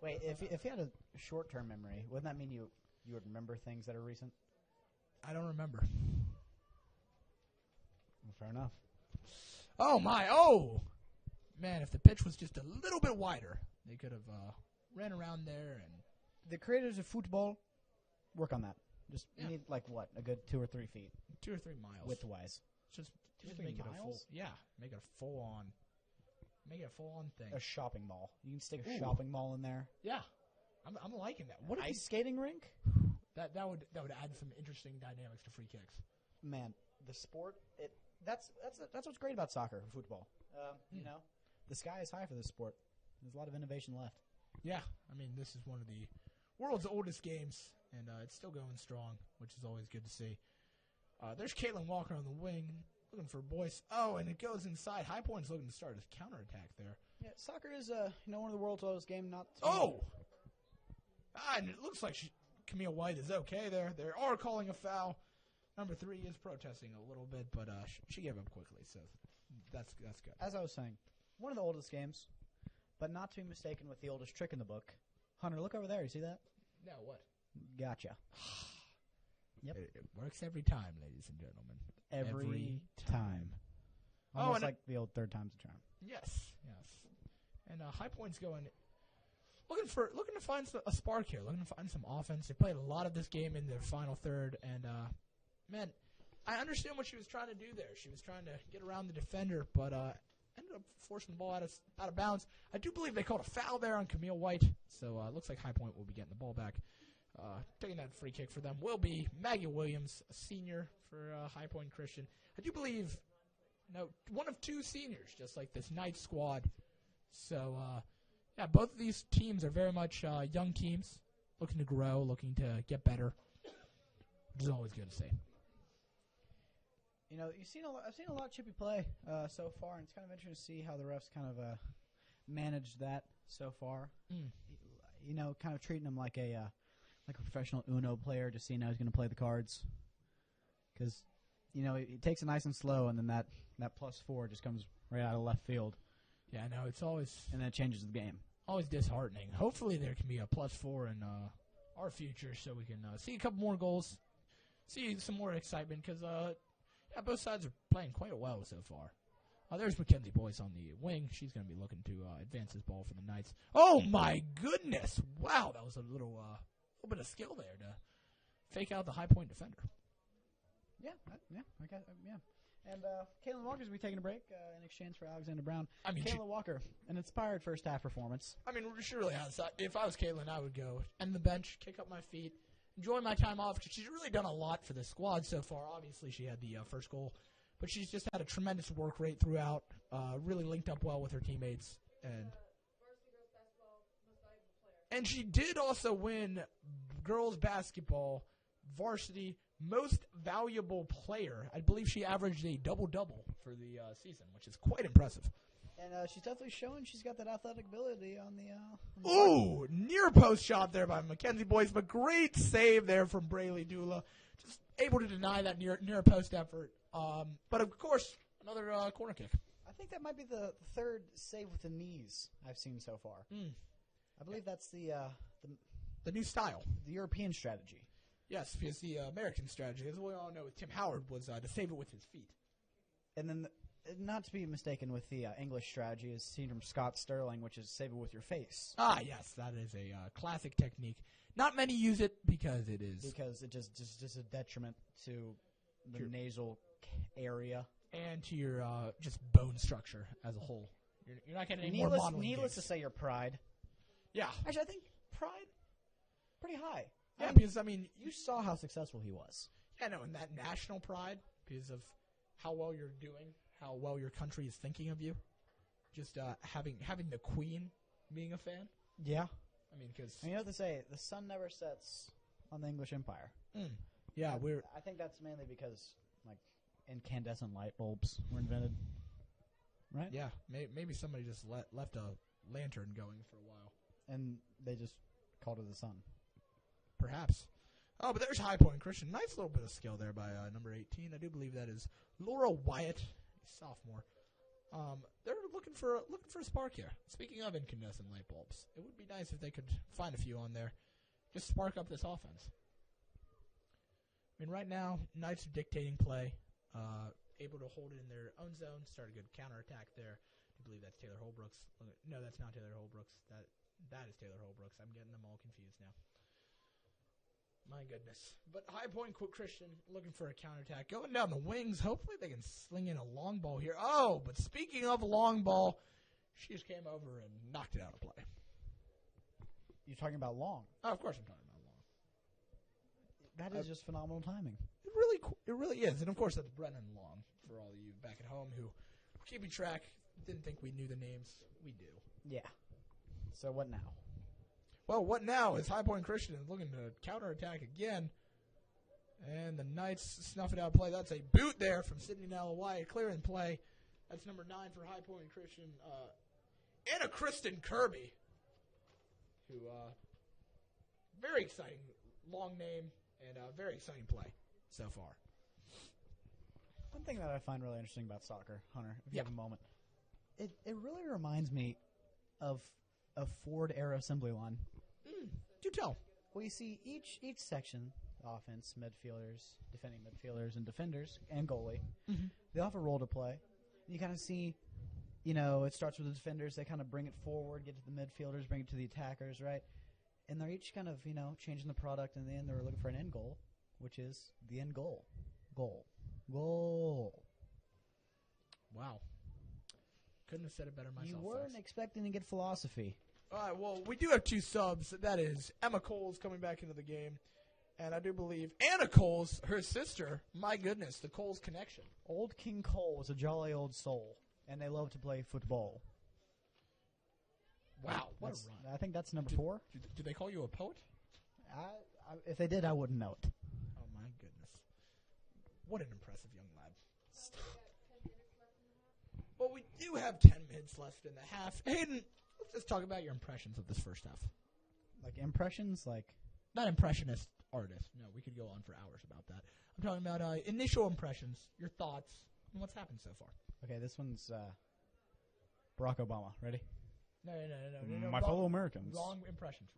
Speaker 2: Wait, if you had a short-term memory, wouldn't that mean you would remember things that are recent?
Speaker 1: I don't remember.
Speaker 2: Well, fair enough.
Speaker 1: Oh, my. Oh! Man, if the pitch was just a little bit wider, they could have ran around there. And
Speaker 2: the creators of football, work on that. Just you need, like, what, a good 2 or 3 feet?
Speaker 1: 2 or 3 miles.
Speaker 2: Width-wise.
Speaker 1: Just
Speaker 2: 2 or 3
Speaker 1: make
Speaker 2: miles?
Speaker 1: it a full... Yeah, make it a full-on... Make it a full-on thing.
Speaker 2: A shopping mall. You can stick a shopping mall in there.
Speaker 1: Yeah. I'm liking that. What
Speaker 2: ice skating rink?
Speaker 1: That would add some interesting dynamics to free kicks.
Speaker 2: Man, the sport, that's what's great about soccer and football. You know, the sky is high for this sport. There's a lot of innovation left.
Speaker 1: Yeah, I mean, this is one of the world's oldest games, and it's still going strong, which is always good to see. There's Caitlin Walker on the wing, looking for Boyce. Oh, and it goes inside. High Point's looking to start his counterattack there.
Speaker 2: Yeah, soccer is one of the world's oldest games.
Speaker 1: And it looks like Camille White is okay there. They are calling a foul. Number 3 is protesting a little bit, but she gave up quickly, so that's good.
Speaker 2: As I was saying, one of the oldest games, but not to be mistaken with the oldest trick in the book. Hunter, look over there. You see that?
Speaker 1: No, what?
Speaker 2: Gotcha. Yep.
Speaker 1: It works every time, ladies and gentlemen.
Speaker 2: Every time. Almost like the old third time's a charm.
Speaker 1: Yes. And High Point's looking to find a spark here, looking to find some offense. They played a lot of this game in their final third, and man, I understand what she was trying to do there. She was trying to get around the defender, but ended up forcing the ball out of bounds. I do believe they called a foul there on Camille White, so it looks like High Point will be getting the ball back. Taking that free kick for them will be Maggie Williams, a senior for High Point Christian. I do believe, one of 2 seniors, just like this Knights squad. So, yeah, both of these teams are very much young teams, looking to grow, looking to get better, which is always good to see.
Speaker 2: You know, I've seen a lot of chippy play so far, and it's kind of interesting to see how the refs kind of managed that so far. You know, kind of treating them like a professional Uno player, just seeing how he's going to play the cards. Because, you know, it takes it nice and slow, and then that +4 just comes right out of left field.
Speaker 1: Yeah, no, it's always...
Speaker 2: And then it changes the game.
Speaker 1: Always disheartening. Hopefully there can be a +4 in our future so we can see a couple more goals, see some more excitement, because both sides are playing quite well so far. There's Mackenzie Boyce on the wing. She's going to be looking to advance this ball for the Knights. Oh, my goodness. Wow, that was a little bit of skill there to fake out the High Point defender.
Speaker 2: Yeah. And Caitlin Walker's going to be taking a break in exchange for Alexander Brown. I mean, Caitlin Walker, an inspired first-half performance. I mean, she really has. If I was Caitlin, I would go end the bench, kick up my feet, enjoy my time off, because she's really done a lot for the squad so far. Obviously, she had the first goal, but she's just had a tremendous work rate throughout, really linked up well with her teammates. And she did also win girls basketball varsity most valuable player. I believe she averaged a double-double for the season, which is quite impressive. And she's definitely showing she's got that athletic ability on the
Speaker 1: Ooh, near post shot there by Mackenzie Boyce, but great save there from Braylee Dula. Just able to deny that near post effort. But, of course, another corner kick.
Speaker 2: I think that might be the third save with the knees I've seen so far. I believe that's the
Speaker 1: new style.
Speaker 2: The European strategy.
Speaker 1: Yes, because the American strategy, as we all know, with Tim Howard, was to save it with his feet.
Speaker 2: And then, not to be mistaken with the English strategy, is seen from Scott Sterling, which is save it with your face.
Speaker 1: Ah, yes, that is a classic technique. Not many use it because it is.
Speaker 2: Because it just a detriment to the nasal area.
Speaker 1: And to your just bone structure as a whole. You're not getting any more modeling
Speaker 2: Needless
Speaker 1: gigs.
Speaker 2: to say, your pride.
Speaker 1: Yeah.
Speaker 2: Actually, I think pride pretty high.
Speaker 1: Yeah, because, I mean,
Speaker 2: you saw how successful he was.
Speaker 1: Yeah, no, and that national pride because of how well you're doing, how well your country is thinking of you. Just having the Queen being a fan.
Speaker 2: Yeah.
Speaker 1: I mean, because...
Speaker 2: You have to say, the sun never sets on the English Empire.
Speaker 1: Yeah,
Speaker 2: I think that's mainly because, like, incandescent light bulbs were invented. Right?
Speaker 1: Yeah, maybe somebody just left a lantern going for a while.
Speaker 2: And they just called it the sun.
Speaker 1: Perhaps. Oh, but there's High Point Christian. Nice little bit of skill there by number 18. I do believe that is Laura Wyatt, a sophomore. They're looking for a spark here. Speaking of incandescent light bulbs, it would be nice if they could find a few on there. Just spark up this offense. I mean, right now, Knights are dictating play, able to hold it in their own zone, start a good counterattack there. I believe that's Taylor Holbrooks. No, that's not Taylor Holbrooks. That is Taylor Holbrooks. I'm getting them all confused now. My goodness. But High Point Christian looking for a counterattack. Going down the wings. Hopefully they can sling in a long ball here. Oh, but speaking of a long ball, she just came over and knocked it out of play.
Speaker 2: You're talking about long.
Speaker 1: Oh, of course I'm talking about long.
Speaker 2: That is just phenomenal timing.
Speaker 1: It really is. And, of course, that's Brennan Long for all of you back at home who were keeping track. Didn't think we knew the names. We do.
Speaker 2: Yeah. So what now?
Speaker 1: Well, what now is High Point Christian looking to counterattack again. And the Knights snuff it out of play. That's a boot there from Sydney Nalawai. Clear in play. That's number 9 for High Point Christian. Anna Kristen Kirby, who, very exciting long name and very exciting play so far.
Speaker 2: One thing that I find really interesting about soccer, Hunter, if you have a moment, it really reminds me of a Ford-era assembly line.
Speaker 1: Do tell.
Speaker 2: Well, you see each section, offense, midfielders, defending midfielders, and defenders, and goalie, they all have a role to play. And you kind of see, it starts with the defenders. They kind of bring it forward, get to the midfielders, bring it to the attackers, right? And they're each kind of, changing the product. And in the end, they're looking for an end goal, which is the end goal. Goal.
Speaker 1: Wow. Couldn't have said it better myself.
Speaker 2: You weren't expecting to get philosophy.
Speaker 1: All right, well, we do have 2 subs. That is Emma Coles coming back into the game. And I do believe Anna Coles, her sister, my goodness, the Coles connection.
Speaker 2: Old King Cole was a jolly old soul, and they love to play football.
Speaker 1: Wow, what a run.
Speaker 2: I think that's number 4.
Speaker 1: Do they call you a poet?
Speaker 2: If they did, I wouldn't know it.
Speaker 1: Oh, my goodness. What an impressive young lad. Stop. Well, we do have 10 minutes left in the half. Hayden, let's just talk about your impressions of this first half.
Speaker 2: Like impressions? Like
Speaker 1: not impressionist artist. No, we could go on for hours about that. I'm talking about initial impressions, your thoughts, and what's happened so far.
Speaker 2: Okay, this one's Barack Obama. Ready?
Speaker 1: No.
Speaker 2: My fellow Americans.
Speaker 1: Wrong impressions.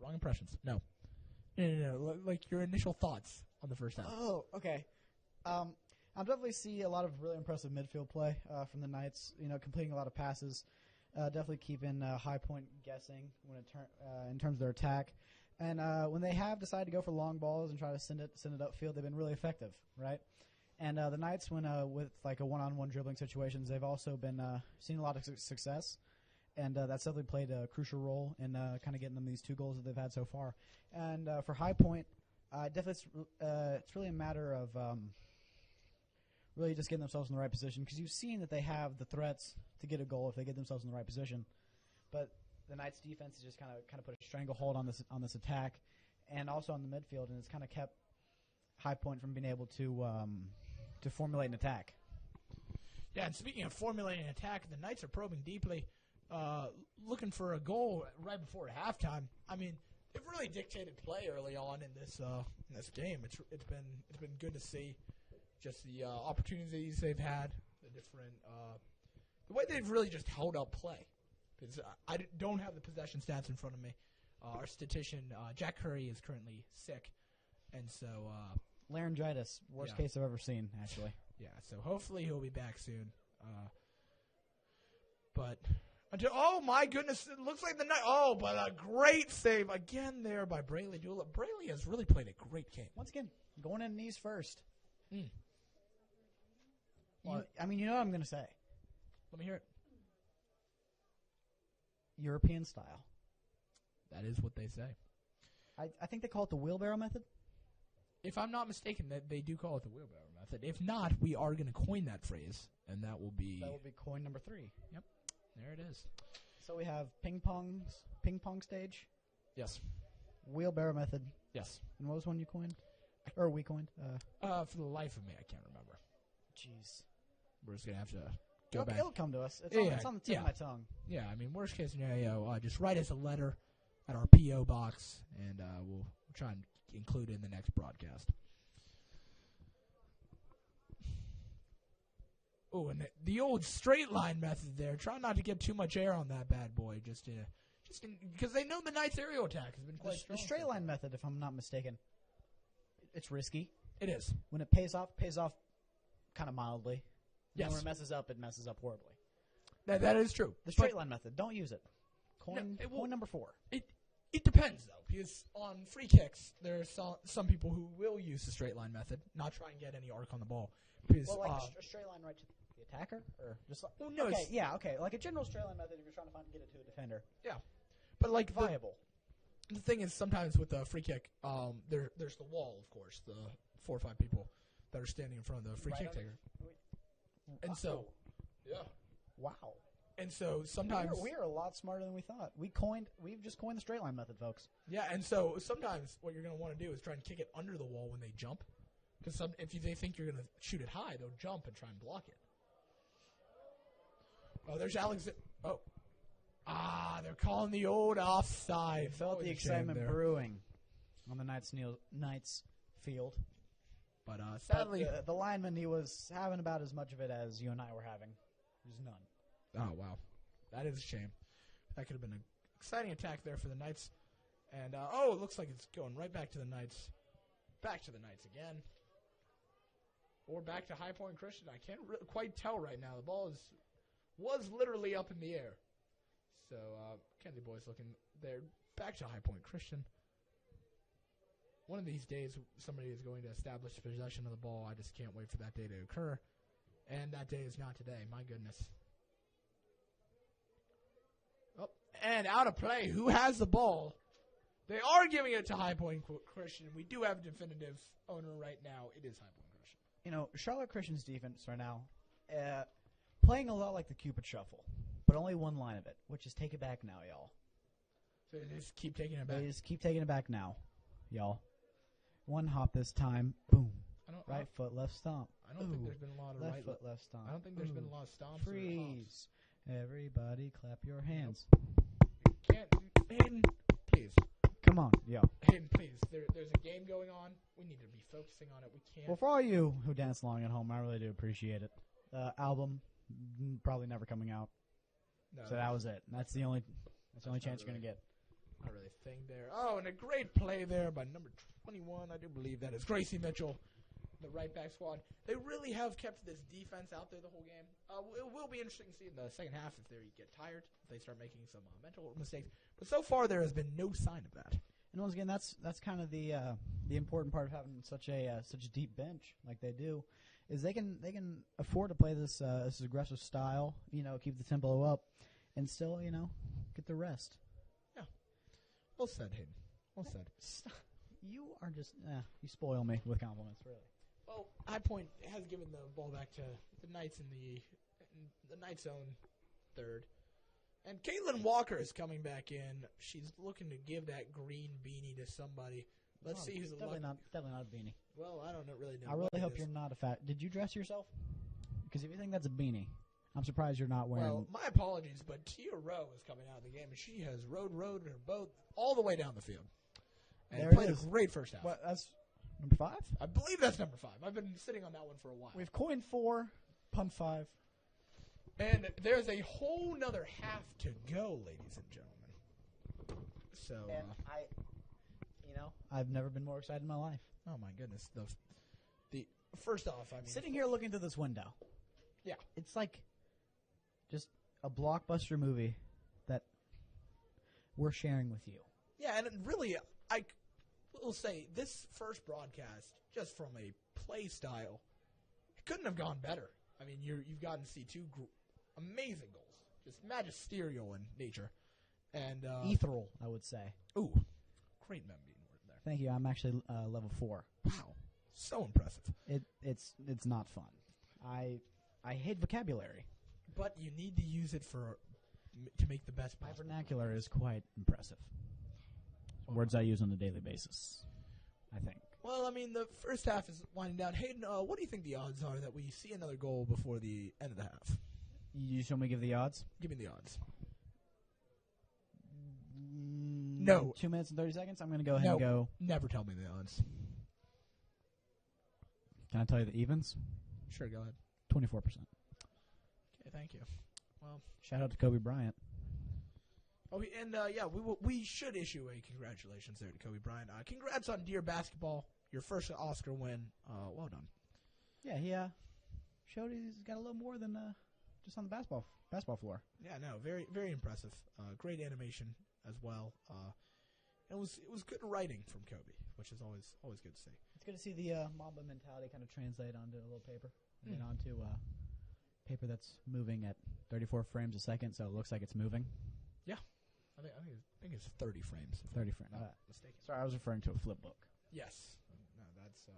Speaker 1: No. No. Like your initial thoughts on the first half.
Speaker 2: Oh, okay. I'll definitely see a lot of really impressive midfield play from the Knights. Completing a lot of passes. Definitely keeping High Point guessing when in terms of their attack. And when they have decided to go for long balls and try to send it upfield, they've been really effective, right? And the Knights, when with like a one-on-one dribbling situations, they've also been seeing a lot of success. And that's definitely played a crucial role in kind of getting them these 2 goals that they've had so far. And for High Point, definitely it's really a matter of really just getting themselves in the right position, because you've seen that they have the threats to get a goal if they get themselves in the right position. But the Knights' defense has just kind of put a stranglehold on this attack, and also on the midfield, and it's kind of kept High Point from being able to formulate an attack.
Speaker 1: Yeah, and speaking of formulating an attack, the Knights are probing deeply, looking for a goal right before halftime. I mean, they've really dictated play early on in this game. It's been good to see just the opportunities they've had, the way they've really just held up play. Because I don't have the possession stats in front of me. Our statistician Jack Curry is currently sick, and so
Speaker 2: laryngitis, worst case I've ever seen, actually.
Speaker 1: Yeah, so hopefully he'll be back soon. But Oh, my goodness. It looks like the night. Oh, but a great save again there by Braley Doolittle. Braley has really played a great game.
Speaker 2: Once again, going in knees first.
Speaker 1: Mm.
Speaker 2: You know what I'm going to say.
Speaker 1: Let me hear it.
Speaker 2: European style.
Speaker 1: That is what they say.
Speaker 2: I think they call it the wheelbarrow method.
Speaker 1: If I'm not mistaken, that they do call it the wheelbarrow method. If not, we are going to coin that phrase, and that will be
Speaker 2: coin number 3.
Speaker 1: Yep, there it is.
Speaker 2: So we have ping pong stage.
Speaker 1: Yes.
Speaker 2: Wheelbarrow method.
Speaker 1: Yes.
Speaker 2: And what was one you coined? Or we coined?
Speaker 1: For the life of me, I can't remember.
Speaker 2: Jeez.
Speaker 1: We're just going to have to go back.
Speaker 2: It'll come to us. It's on the tip of my tongue.
Speaker 1: Yeah, I mean, worst case scenario, just write us a letter at our P.O. box, and we'll try and include it in the next broadcast. Oh, and the old straight line method there. Try not to get too much air on that bad boy, because they know the Knights' aerial attack has been quite strong.
Speaker 2: The straight line method, if I'm not mistaken, it's risky.
Speaker 1: It is.
Speaker 2: When it pays off kind of mildly.
Speaker 1: Yes.
Speaker 2: And when it messes up horribly.
Speaker 1: That is true.
Speaker 2: The straight line method, don't use it. Coin number 4.
Speaker 1: It depends, though, because on free kicks, there are some people who will use the straight line method, not try and get any arc on the ball. Because,
Speaker 2: a straight line right to the attacker? Or just like,
Speaker 1: no,
Speaker 2: okay. Like a general straight line method if you're trying to get it to a defender.
Speaker 1: Yeah. But like
Speaker 2: viable.
Speaker 1: The thing is, sometimes with a free kick, there's the wall, of course, the 4 or 5 people that are standing in front of the free kick taker. And so, yeah.
Speaker 2: Wow.
Speaker 1: And so sometimes
Speaker 2: we are a lot smarter than we thought. We've just coined the straight line method, folks.
Speaker 1: Yeah, and so sometimes what you're going to want to do is try and kick it under the wall when they jump, because if they think you're going to shoot it high, they'll jump and try and block it. Oh, there's Alex. Oh, they're calling the old offside.
Speaker 2: I felt the excitement brewing on the Knights field.
Speaker 1: But sadly,
Speaker 2: the lineman, he was having about as much of it as you and I were having. There's none.
Speaker 1: Oh, wow. That is a shame. That could have been an exciting attack there for the Knights. And, it looks like it's going right back to the Knights. Back to the Knights again. Or back to High Point Christian. I can't quite tell right now. The ball was literally up in the air. So, Kenzie Boy's looking there. Back to High Point Christian. One of these days, somebody is going to establish possession of the ball. I just can't wait for that day to occur. And that day is not today. My goodness. Oh, and out of play. Who has the ball? They are giving it to High Point Christian. We do have a definitive owner right now. It is High Point Christian.
Speaker 2: You know, Charlotte Christian's defense right now, playing a lot like the Cupid Shuffle, but only one line of it, which is take it back now, y'all.
Speaker 1: So they just keep taking it back.
Speaker 2: They just keep taking it back now, y'all. One hop this time. Boom. Right foot, left stomp.
Speaker 1: I don't think there's been a lot of
Speaker 2: left foot, left stomp.
Speaker 1: I don't think there's been a lot of stomps.
Speaker 2: Freeze. Everybody clap your hands.
Speaker 1: Hayden, please.
Speaker 2: Come on, yo.
Speaker 1: Hayden, please. There's a game going on. We need to be focusing on it. We can't.
Speaker 2: Well, for all you who dance along at home, I really do appreciate it. Album probably never coming out. No, so that was it. That's the only chance you're going to get.
Speaker 1: Not really a thing there. Oh, and a great play there by number 21. I do believe that is Gracie Mitchell, the right back squad. They really have kept this defense out there the whole game. It will be interesting to see in the second half if they get tired, if they start making some mental mistakes. But so far, there has been no sign of that.
Speaker 2: And once again, that's kind of the important part of having such a deep bench like they do, is they can afford to play this aggressive style, keep the tempo up, and still get the rest.
Speaker 1: Yeah, well said, Hayden. Well said.
Speaker 2: You are just you spoil me with compliments, really.
Speaker 1: Well, High Point has given the ball back to the Knights in the Knights' own third. And Caitlin Walker is coming back in. She's looking to give that green beanie to somebody. Let's see who's
Speaker 2: definitely not a beanie.
Speaker 1: Well, I don't really know.
Speaker 2: I really hope you're not a fat. Did you dress yourself? Because if you think that's a beanie, I'm surprised you're not wearing.
Speaker 1: Well, my apologies, but Tia Rowe is coming out of the game, and she has rowed her boat all the way down the field. And played a great first half.
Speaker 2: What, that's number 5?
Speaker 1: I believe that's number 5. I've been sitting on that one for a while.
Speaker 2: We've coined 4, punt 5.
Speaker 1: And there's a whole nother half to go, ladies and gentlemen. So,
Speaker 2: and I've never been more excited in my life.
Speaker 1: Oh my goodness! First off, I mean,
Speaker 2: sitting here looking through this window.
Speaker 1: Yeah,
Speaker 2: it's like just a blockbuster movie that we're sharing with you.
Speaker 1: Yeah, and really, I will say this first broadcast, just from a play style, it couldn't have gone better. I mean, you've gotten to see two amazing goals, just magisterial in nature, and
Speaker 2: Ethereal, I would say.
Speaker 1: Ooh, great memory word there.
Speaker 2: Thank you. I'm actually level 4.
Speaker 1: Wow, so impressive.
Speaker 2: It's not fun. I hate vocabulary.
Speaker 1: But you need to use it to make the best
Speaker 2: My
Speaker 1: possible.
Speaker 2: vernacular is quite impressive. Words I use on a daily basis, I think.
Speaker 1: Well, I mean, the first half is winding down. Hayden, what do you think the odds are that we see another goal before the end of the half?
Speaker 2: You just want me to give the odds?
Speaker 1: Give me the odds. No.
Speaker 2: 2 minutes and 30 seconds? I'm going to go ahead and go.
Speaker 1: Never tell me the odds.
Speaker 2: Can I tell you the evens?
Speaker 1: Sure, go ahead.
Speaker 2: 24%.
Speaker 1: Okay, thank you. Well,
Speaker 2: shout out to Kobe Bryant.
Speaker 1: Oh, and we should issue a congratulations there to Kobe Bryant. Congrats on Deer Basketball, your first Oscar win. Well done.
Speaker 2: Yeah, he showed he's got a little more than just on the basketball floor.
Speaker 1: Yeah, no, very very impressive. Great animation as well. It was good writing from Kobe, which is always good to see.
Speaker 2: It's good to see the Mamba mentality kind of translate onto a little paper and onto paper that's moving at 34 frames a second, so it looks like it's moving.
Speaker 1: Yeah. I think it's 30 frames.
Speaker 2: 30 frames.
Speaker 1: Not mistaken.
Speaker 2: Sorry, I was referring to a flip book.
Speaker 1: Yes. No, that's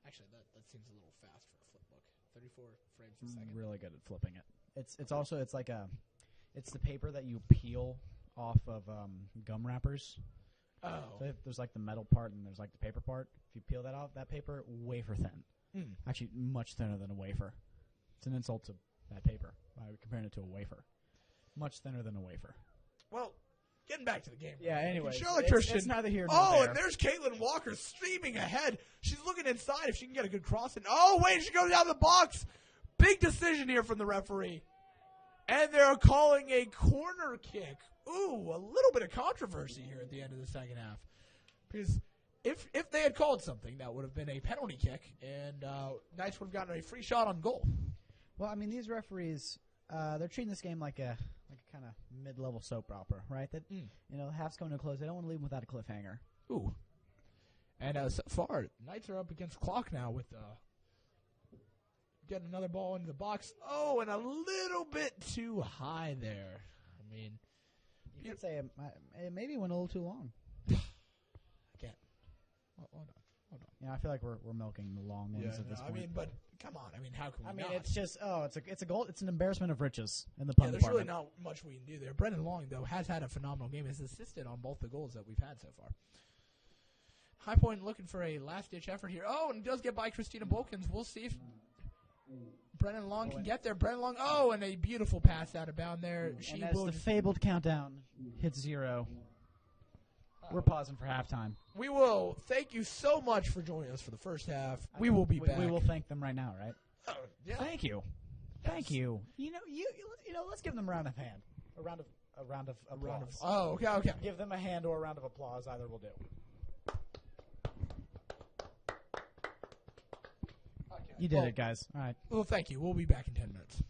Speaker 1: actually that seems a little fast for a flip book. 34 frames a second.
Speaker 2: Really good at flipping it. It's also it's the paper that you peel off of gum wrappers.
Speaker 1: Oh.
Speaker 2: So there's like the metal part and there's like the paper part. If you peel that off, that paper wafer thin. Actually, much thinner than a wafer. It's an insult to that paper by comparing it to a wafer. Much thinner than a wafer.
Speaker 1: Well, getting back to the game.
Speaker 2: Yeah, anyway.
Speaker 1: Charlotte Christian.
Speaker 2: It's neither here nor there.
Speaker 1: And there's Caitlin Walker streaming ahead. She's looking inside if she can get a good cross. And wait, she goes down the box. Big decision here from the referee. And they're calling a corner kick. Ooh, a little bit of controversy here at the end of the second half. Because if they had called something, that would have been a penalty kick, and Knights would have gotten a free shot on goal.
Speaker 2: Well, I mean, these referees, they're treating this game like a kind of mid-level soap opera, right? That half's coming to a close. They don't want to leave them without a cliffhanger.
Speaker 1: Ooh. And so far, Knights are up against clock now with getting another ball into the box. Oh, and a little bit too high there. I mean,
Speaker 2: you could say it maybe went a little too long.
Speaker 1: Again. Hold on.
Speaker 2: Yeah, I feel like we're milking the long ones at this point.
Speaker 1: I mean, but come on. I mean, how can we not?
Speaker 2: It's just it's a goal. It's an embarrassment of riches in the
Speaker 1: pun
Speaker 2: department.
Speaker 1: There's really not much we can do there. Brendan Long, though, has had a phenomenal game. Has assisted on both the goals that we've had so far. High Point looking for a last-ditch effort here. Oh, and does get by Christina Bolkins. We'll see if Brendan Long can get there. Brendan Long, and a beautiful pass out of bound there.
Speaker 2: And as the fabled countdown hits 0, we're pausing for halftime.
Speaker 1: We will. Thank you so much for joining us for the first half. We will be back.
Speaker 2: We will thank them right now, right?
Speaker 1: Yeah.
Speaker 2: Thank you.
Speaker 1: Yes.
Speaker 2: Thank you. You know, let's give them a round of hand. A round of applause.
Speaker 1: Okay.
Speaker 2: Give them a hand or a round of applause. Either will do. You did it, guys. All right.
Speaker 1: Well, thank you. We'll be back in 10 minutes.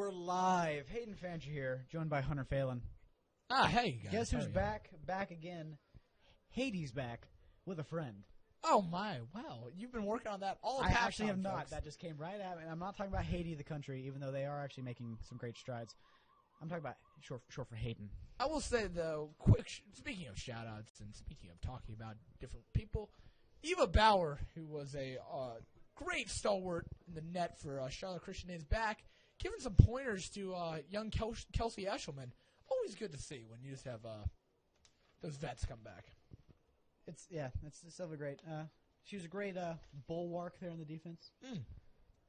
Speaker 2: we're live. Hayden Fancher here, joined by Hunter Phelan.
Speaker 1: Ah, hey, guys.
Speaker 2: Guess who's
Speaker 1: How are you?
Speaker 2: back? Back again. Hades back with a friend.
Speaker 1: Oh, my. Wow. You've been working on that all the
Speaker 2: I
Speaker 1: past
Speaker 2: actually have
Speaker 1: time,
Speaker 2: not.
Speaker 1: folks.
Speaker 2: That just came right at me. And I'm not talking about Haiti, the country, even though they are actually making some great strides. I'm talking about short for Hayden.
Speaker 1: I will say, though, speaking of shout-outs and speaking of talking about different people, Eva Bauer, who was a great stalwart in the net for Charlotte Christian, is back, giving some pointers to young Kelsey Eshelman. Always good to see when you just have those vets come back.
Speaker 2: It's definitely great. She was a great bulwark there in the defense.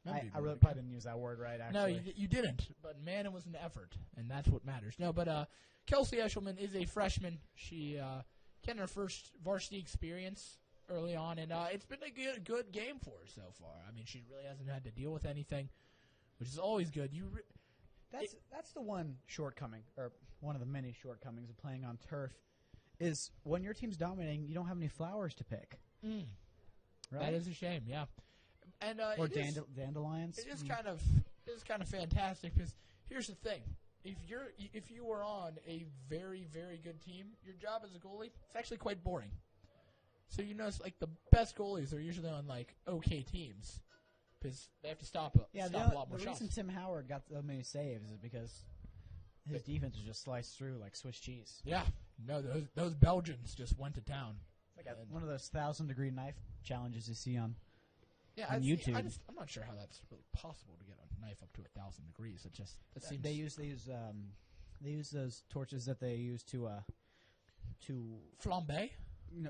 Speaker 2: I really probably didn't use that word right, actually.
Speaker 1: No, you didn't. But, man, it was an effort, and that's what matters. No, but Kelsey Eshelman is a freshman. She getting her first varsity experience early on, and it's been a good game for her so far. I mean, she really hasn't had to deal with anything, which is always good.
Speaker 2: That's the one shortcoming, or one of the many shortcomings of playing on turf, is when your team's dominating, you don't have any flowers to pick.
Speaker 1: Right? That is a shame, yeah. And
Speaker 2: or dandelions.
Speaker 1: It is kind of fantastic because here's the thing: if you were on a very, very good team, your job as a goalie, it's actually quite boring. So you notice, like, the best goalies are usually on, like, okay teams because they have to stop a lot more
Speaker 2: the
Speaker 1: shots.
Speaker 2: reason Tim Howard got so many saves is because his defense was just sliced through like Swiss cheese.
Speaker 1: Yeah, no, those Belgians just went to town.
Speaker 2: Like one of those 1,000-degree knife challenges you see on YouTube.
Speaker 1: I'm not sure how that's really possible to get a knife up to 1,000 degrees. It seems
Speaker 2: they use those torches that they use to
Speaker 1: flambe.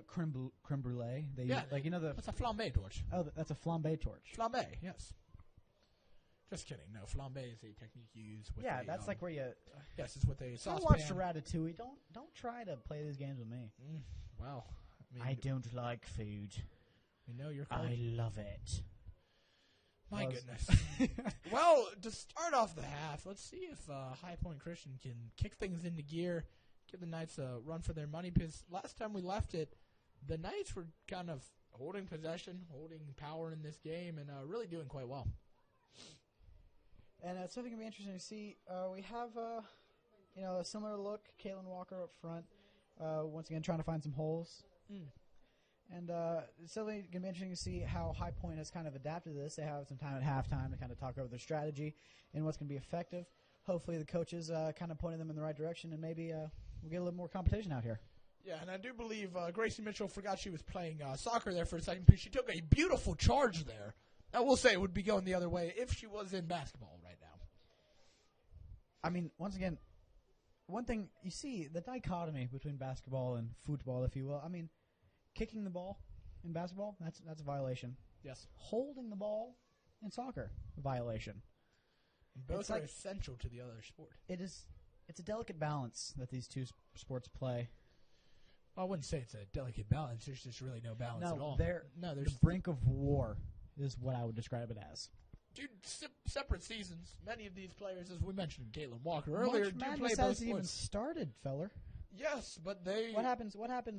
Speaker 2: Creme brulee.
Speaker 1: That's a flambe torch.
Speaker 2: Oh, that's a flambe torch.
Speaker 1: Flambe, yes. Just kidding. No, flambe is a technique you use with.
Speaker 2: Yeah, that's like where you.
Speaker 1: Yes, it's what they.
Speaker 2: I watched Ratatouille. Don't try to play these games with me.
Speaker 1: Wow.
Speaker 2: I don't like food.
Speaker 1: You know you're.
Speaker 2: I love it.
Speaker 1: My goodness. Well, to start off the half, let's see if High Point Christian can kick things into gear, give the Knights a run for their money. Because last time we left it, the Knights were kind of holding possession, holding power in this game, and really doing quite well.
Speaker 2: And it's something going to be interesting to see. We have a similar look. Caitlin Walker up front, once again trying to find some holes. And it's certainly going to be interesting to see how High Point has kind of adapted to this. They have some time at halftime to kind of talk over their strategy and what's going to be effective. Hopefully the coaches kind of pointing them in the right direction, and maybe we'll get a little more competition out here.
Speaker 1: Yeah, and I do believe Gracie Mitchell forgot she was playing soccer there for a second because she took a beautiful charge there. I will say it would be going the other way if she was in basketball right now.
Speaker 2: I mean, once again, one thing, you see the dichotomy between basketball and football, if you will. I mean, kicking the ball in basketball, that's a violation.
Speaker 1: Yes.
Speaker 2: Holding the ball in soccer, a violation.
Speaker 1: And both are essential to the other sport.
Speaker 2: It's a delicate balance that these two sports play.
Speaker 1: Well, I wouldn't say it's a delicate balance. There's just really no balance at all.
Speaker 2: There's the brink of war is what I would describe it as.
Speaker 1: Dude, separate seasons. Many of these players, as we mentioned, Caitlin Walker earlier,
Speaker 2: March
Speaker 1: do play
Speaker 2: Madness
Speaker 1: both
Speaker 2: hasn't even
Speaker 1: sports.
Speaker 2: started, feller.
Speaker 1: Yes, but they.
Speaker 2: What happens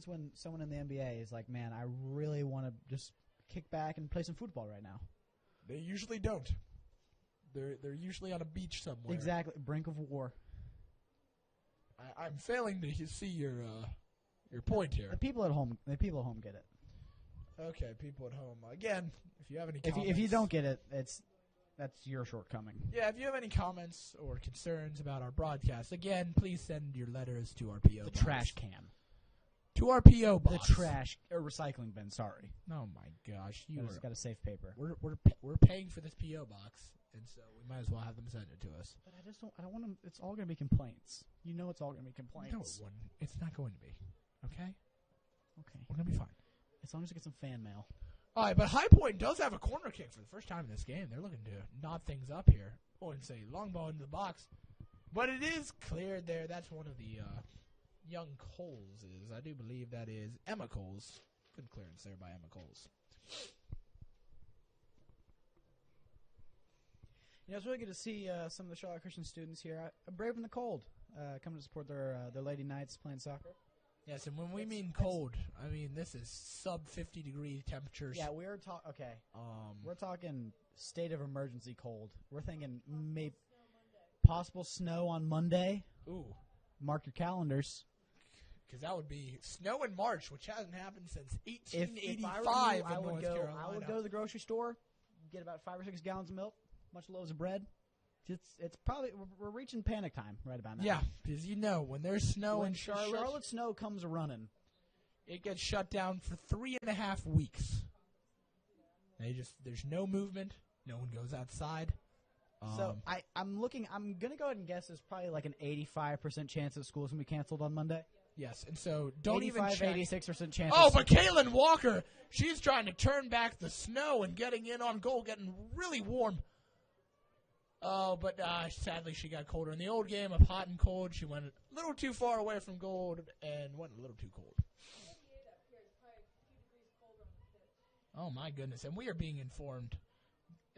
Speaker 2: when someone in the NBA is like, man, I really want to just kick back and play some football right now?
Speaker 1: They usually don't. They're usually on a beach somewhere.
Speaker 2: Exactly, brink of war.
Speaker 1: I'm failing to see your point here.
Speaker 2: The people at home get it.
Speaker 1: Okay, people at home. Again, if you have any comments.
Speaker 2: If you don't get it, that's your shortcoming.
Speaker 1: Yeah, if you have any comments or concerns about our broadcast, again, please send your letters to our P.O. box.
Speaker 2: The trash can.
Speaker 1: To our P.O. box.
Speaker 2: The trash or recycling bin, sorry.
Speaker 1: Oh, my gosh.
Speaker 2: It's got a safe paper.
Speaker 1: We're paying for this P.O. box, and so we might as well have them send it to us.
Speaker 2: But I don't want them. It's all going to be complaints. You know it's all going to be complaints.
Speaker 1: No, it wouldn't. It's not going to be. Okay?
Speaker 2: Okay.
Speaker 1: We're going to be fine.
Speaker 2: As long as we get some fan mail.
Speaker 1: All right, but High Point does have a corner kick for the first time in this game. They're looking to knot things up here. I wouldn't say long ball into the box, but it is cleared there. That's one of the young Coles. I do believe that is Emma Coles. Good clearance there by Emma Coles.
Speaker 2: It's really good to see some of the Charlotte Christian students here. Brave in the cold, coming to support their Lady Knights playing soccer.
Speaker 1: Yes, and when we mean cold, I mean this is sub 50-degree temperatures.
Speaker 2: Yeah, we're talking state of emergency cold. We're thinking maybe possible snow on Monday.
Speaker 1: Ooh.
Speaker 2: Mark your calendars.
Speaker 1: Because that would be snow in March, which hasn't happened since
Speaker 2: If
Speaker 1: 1885
Speaker 2: I were you,
Speaker 1: in North Carolina.
Speaker 2: I would go to the grocery store, get about 5 or 6 gallons of milk, a bunch of loaves of bread. It's probably we're reaching panic time right about now.
Speaker 1: Yeah, because when there's snow in Charlotte,
Speaker 2: Charlotte snow comes running.
Speaker 1: it gets shut down for 3.5 weeks. There's no movement. No one goes outside.
Speaker 2: So I'm gonna go ahead and guess there's probably like an 85% chance that school's gonna be canceled on Monday.
Speaker 1: Yes, and so don't even check.
Speaker 2: 86% chance.
Speaker 1: Oh, but Caitlin Walker, she's trying to turn back the snow and getting in on goal, getting really warm. Oh, but sadly she got colder. In the old game of hot and cold, she went a little too far away from goal and went a little too cold. Oh, my goodness. And we are being informed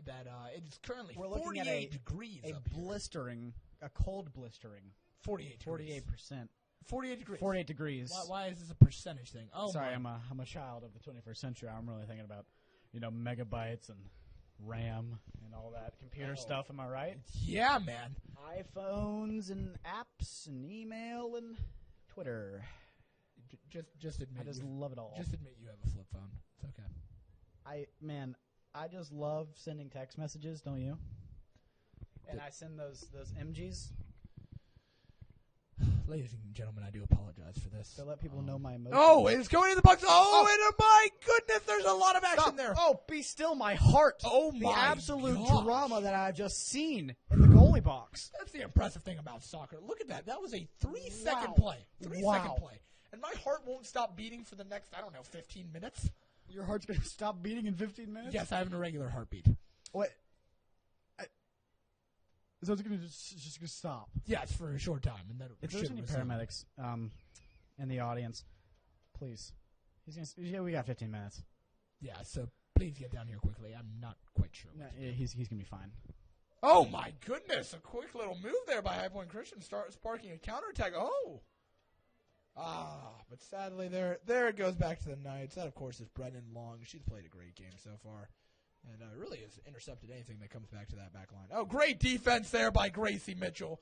Speaker 1: that it's currently 48 degrees up here.
Speaker 2: A cold blistering.
Speaker 1: 48 degrees.
Speaker 2: 48%.
Speaker 1: 48 degrees.
Speaker 2: 48 degrees.
Speaker 1: Why is this a percentage thing? Oh,
Speaker 2: sorry, I'm a child of the 21st century. I'm really thinking about, megabytes and RAM and all that computer stuff. Am I right?
Speaker 1: Yeah, man.
Speaker 2: iPhones and apps and email and Twitter.
Speaker 1: Just admit.
Speaker 2: I just love it all.
Speaker 1: Just admit you have a flip phone. It's okay.
Speaker 2: I just love sending text messages, don't you? And I send those emojis.
Speaker 1: Ladies and gentlemen, I do apologize for this.
Speaker 2: To let people know my emotions.
Speaker 1: Oh, it's going to the Bucks. Oh, my goodness, there's a lot of action there.
Speaker 2: Oh, be still my heart.
Speaker 1: Oh, my
Speaker 2: The absolute
Speaker 1: gosh.
Speaker 2: drama that I've just seen in the goalie box.
Speaker 1: That's the impressive thing about soccer. Look at that. That was a 3-second
Speaker 2: Wow.
Speaker 1: play. 3-second
Speaker 2: Wow.
Speaker 1: play. And my heart won't stop beating for the next, 15 minutes.
Speaker 2: Your heart's going to stop beating in 15 minutes?
Speaker 1: Yes, I have an irregular heartbeat.
Speaker 2: What? So it's going to just going to stop.
Speaker 1: Yes, for a short time. And then
Speaker 2: If there's any paramedics in the audience, please. We got 15 minutes.
Speaker 1: Yeah, so please get down here quickly. I'm not quite sure.
Speaker 2: No, he's going to be fine.
Speaker 1: Oh, my goodness. A quick little move there by High Point Christian, sparking a counterattack. Oh. But sadly, there it goes back to the Knights. That, of course, is Brennan Long. She's played a great game so far. And really has intercepted anything that comes back to that back line. Oh, great defense there by Gracie Mitchell.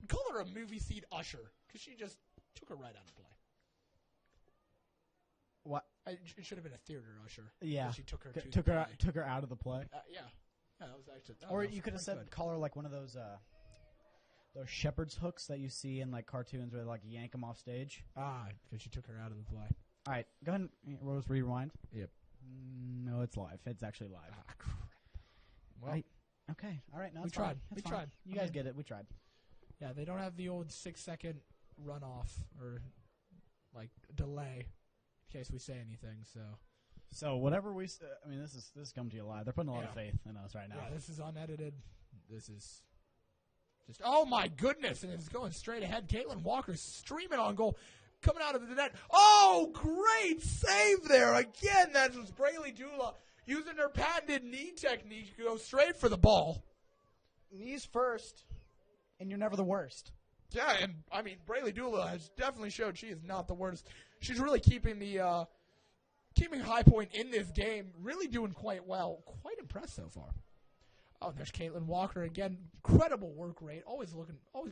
Speaker 1: Call her a movie seat usher because she just took her right out of play.
Speaker 2: What?
Speaker 1: It should have been a theater usher.
Speaker 2: Yeah.
Speaker 1: She took her
Speaker 2: took her out of the play.
Speaker 1: Yeah. Yeah, that was actually.
Speaker 2: Or you could have said, call her like one of those shepherd's hooks that you see in like cartoons where they like yank them off stage.
Speaker 1: Because she took her out of the play.
Speaker 2: All right, go ahead and Rose rewind.
Speaker 1: Yep.
Speaker 2: No, it's live. It's actually live.
Speaker 1: Crap. Well,
Speaker 2: okay. All right. No,
Speaker 1: we tried.
Speaker 2: We
Speaker 1: tried.
Speaker 2: You guys get it. We tried.
Speaker 1: Yeah, they don't have the old 6-second runoff or like delay in case we say anything.
Speaker 2: So whatever this is coming to you live. They're putting a lot of faith in us right now.
Speaker 1: Yeah, this is unedited. This is just oh my goodness, and it's going straight ahead. Caitlin Walker streaming on goal. Coming out of the net. Oh, great save there. Again, that was Braley Dula using her patented knee technique to go straight for the ball.
Speaker 2: Knees first, and you're never the worst.
Speaker 1: Yeah, and, Braley Dula has definitely showed she is not the worst. She's really keeping High Point in this game, really doing quite well. Quite impressed so far. Oh, there's Caitlin Walker again. Incredible work rate. Always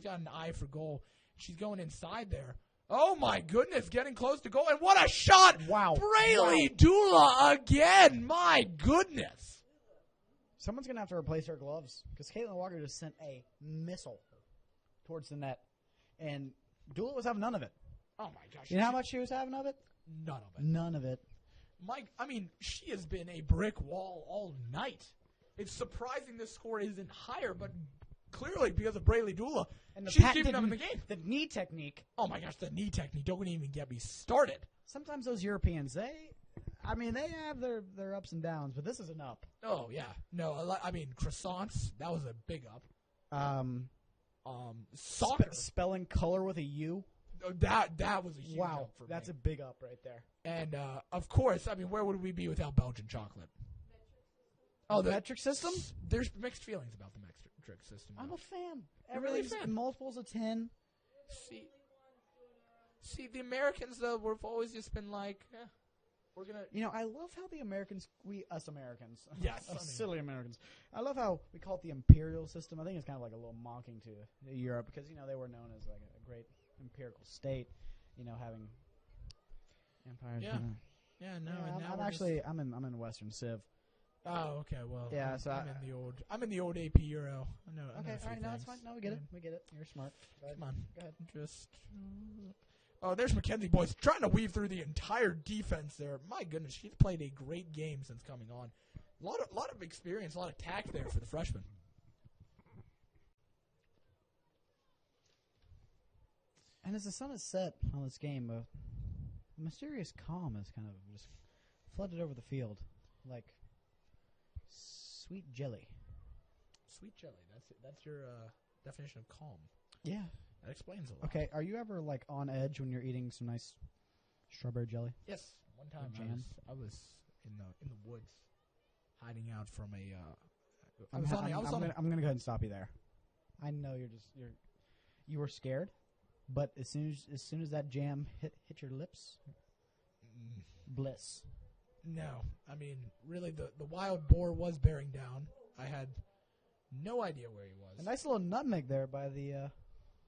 Speaker 1: got an eye for goal. She's going inside there. Oh, my goodness, getting close to goal. And what a shot!
Speaker 2: Wow.
Speaker 1: Braley Dula again. My goodness.
Speaker 2: Someone's going to have to replace her gloves because Caitlin Walker just sent a missile towards the net. And Dula was having none of it.
Speaker 1: Oh, my gosh.
Speaker 2: You know how much she was having of it?
Speaker 1: None of it.
Speaker 2: None of it.
Speaker 1: Mike, she has been a brick wall all night. It's surprising this score isn't higher, but clearly because of Braley Dula,
Speaker 2: and
Speaker 1: she's keeping them in the game.
Speaker 2: The knee technique.
Speaker 1: Oh, my gosh, the knee technique. Don't even get me started.
Speaker 2: Sometimes those Europeans, they have their ups and downs, but this is an up.
Speaker 1: Oh, yeah. No, croissants, that was a big up. Soccer.
Speaker 2: Spelling color with a U.
Speaker 1: That was a huge up for me.
Speaker 2: That's a big up right there.
Speaker 1: And, of course, where would we be without Belgian chocolate?
Speaker 2: Oh, the metric system?
Speaker 1: There's mixed feelings about the metric system.
Speaker 2: I'm a fan.
Speaker 1: You're really a fan.
Speaker 2: Multiples of 10.
Speaker 1: See, the Americans, though, we've always just been like, We're gonna.
Speaker 2: I love how the Americans, us Americans,
Speaker 1: Yes,
Speaker 2: us silly Americans, I love how we call it the imperial system. I think it's kind of like a little mocking to Europe because they were known as like a great empirical state, having empires.
Speaker 1: Yeah. Yeah, no.
Speaker 2: Yeah,
Speaker 1: and now
Speaker 2: I'm
Speaker 1: we're
Speaker 2: actually I'm in Western Civ.
Speaker 1: Oh, okay. Well,
Speaker 2: Yeah,
Speaker 1: I'm in the old AP Euro. I know.
Speaker 2: Okay,
Speaker 1: I know a few
Speaker 2: all right, no, it's
Speaker 1: things.
Speaker 2: fine. No, we get it. We get it. You're smart.
Speaker 1: Come on.
Speaker 2: Go ahead.
Speaker 1: Just. Oh, there's Mackenzie Boyce trying to weave through the entire defense there. My goodness, she's played a great game since coming on. A lot of experience, a lot of tact there for the freshman.
Speaker 2: And as the sun is set on this game, a mysterious calm has kind of just flooded over the field, like sweet jelly.
Speaker 1: Sweet jelly. That's your definition of calm.
Speaker 2: Yeah.
Speaker 1: That explains a lot.
Speaker 2: Okay, are you ever like on edge when you're eating some nice strawberry jelly?
Speaker 1: Yes. One time
Speaker 2: jam?
Speaker 1: I was in the woods, hiding out from a.
Speaker 2: I'm gonna go ahead and stop you there. I know you were scared, but as soon as that jam hit your lips, bliss.
Speaker 1: No, I mean really the wild boar was bearing down. I had no idea where he was.
Speaker 2: A nice little nutmeg there by the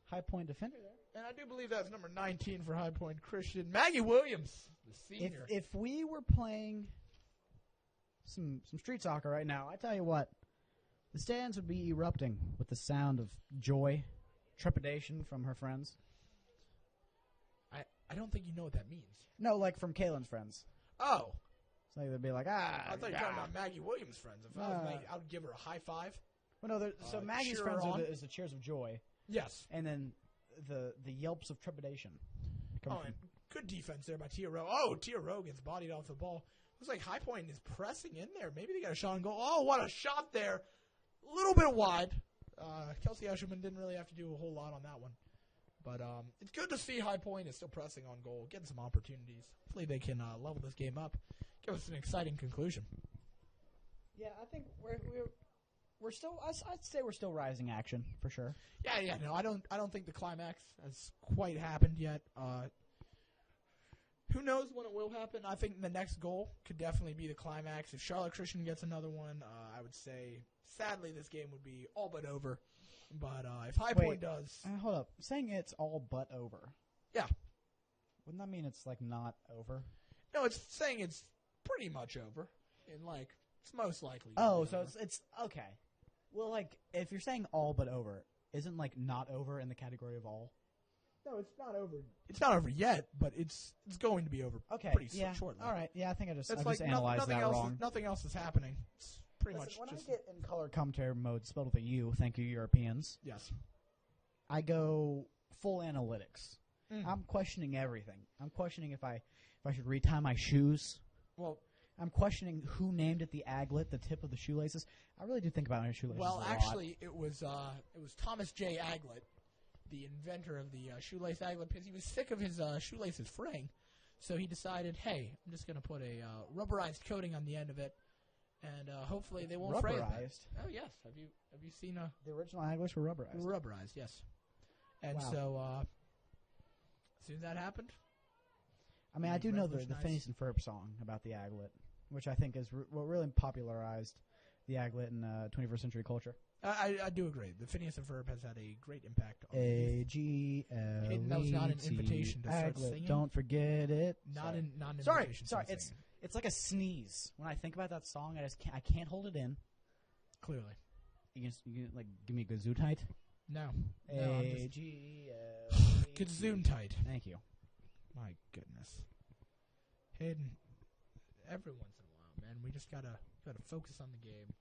Speaker 2: High Point defender there.
Speaker 1: And I do believe that's number 19 for High Point Christian, Maggie Williams, the senior.
Speaker 2: If we were playing some street soccer right now, I tell you what, the stands would be erupting with the sound of joy, trepidation from her friends.
Speaker 1: I don't think you know what that means.
Speaker 2: No, like from Kaylin's friends.
Speaker 1: Oh.
Speaker 2: So they'd be like,
Speaker 1: I thought you were talking about Maggie Williams' friends. If I was Maggie, I would give her a high five.
Speaker 2: Well, no, so Maggie's friends is the cheers of joy.
Speaker 1: Yes.
Speaker 2: And then the yelps of trepidation.
Speaker 1: And good defense there by Tia Rowe. Oh, Tia Rowe gets bodied off the ball. Looks like High Point is pressing in there. Maybe they got a shot on goal. Oh, what a shot there. A little bit wide. Kelsey Escherman didn't really have to do a whole lot on that one. But it's good to see High Point is still pressing on goal, getting some opportunities. Hopefully they can level this game up, give us an exciting conclusion.
Speaker 2: Yeah, I think we're still. I'd say we're still rising action for sure.
Speaker 1: Yeah. No, I don't think the climax has quite happened yet. Who knows when it will happen? I think the next goal could definitely be the climax. If Charlotte Christian gets another one, I would say sadly this game would be all but over. But if High Point does,
Speaker 2: hold up, saying it's all but over.
Speaker 1: Yeah.
Speaker 2: Wouldn't that mean it's like not over?
Speaker 1: No, it's saying it's pretty much over, and like it's most likely.
Speaker 2: Oh, so it's okay. Well, like if you're saying all but over, isn't like not over in the category of all?
Speaker 1: No, it's not over. It's not over yet, but it's going to be over.
Speaker 2: Okay,
Speaker 1: pretty shortly.
Speaker 2: All right, yeah, I think I just
Speaker 1: like
Speaker 2: analyzed that wrong.
Speaker 1: Nothing else is happening. It's pretty much.
Speaker 2: When
Speaker 1: just,
Speaker 2: I get in color commentary mode, spelled with a U, thank you, Europeans.
Speaker 1: Yes.
Speaker 2: I go full analytics. I'm questioning everything. I'm questioning if I should retie my shoes.
Speaker 1: Well,
Speaker 2: I'm questioning who named it the aglet, the tip of the shoelaces. I really do think about my shoelaces.
Speaker 1: Well,
Speaker 2: a
Speaker 1: actually, it was Thomas J. Aglet, the inventor of the shoelace aglet, because he was sick of his shoelaces fraying. So he decided, hey, I'm just going to put a rubberized coating on the end of it, and hopefully they won't fray.
Speaker 2: Rubberized?
Speaker 1: Oh yes. Have you seen
Speaker 2: the original aglets were rubberized?
Speaker 1: Rubberized, yes. And so as soon as that happened,
Speaker 2: I mean, I do know the Phineas and Ferb song about the aglet, which I think is what really popularized the aglet in 21st century culture.
Speaker 1: I do agree. The Phineas and Ferb has had a great impact on
Speaker 2: A-G-L-E-T.
Speaker 1: That was not an invitation to start
Speaker 2: aglet,
Speaker 1: singing.
Speaker 2: Don't forget it.
Speaker 1: Not an
Speaker 2: Sorry,
Speaker 1: invitation.
Speaker 2: sorry. It's like a sneeze. When I think about that song, I can't hold it in.
Speaker 1: Clearly.
Speaker 2: You can like give me a Gesundheit?
Speaker 1: No.
Speaker 2: A-G-L-E-T.
Speaker 1: Gesundheit.
Speaker 2: Thank you.
Speaker 1: My goodness. Hayden, every once in a while, man, we just gotta focus on the game.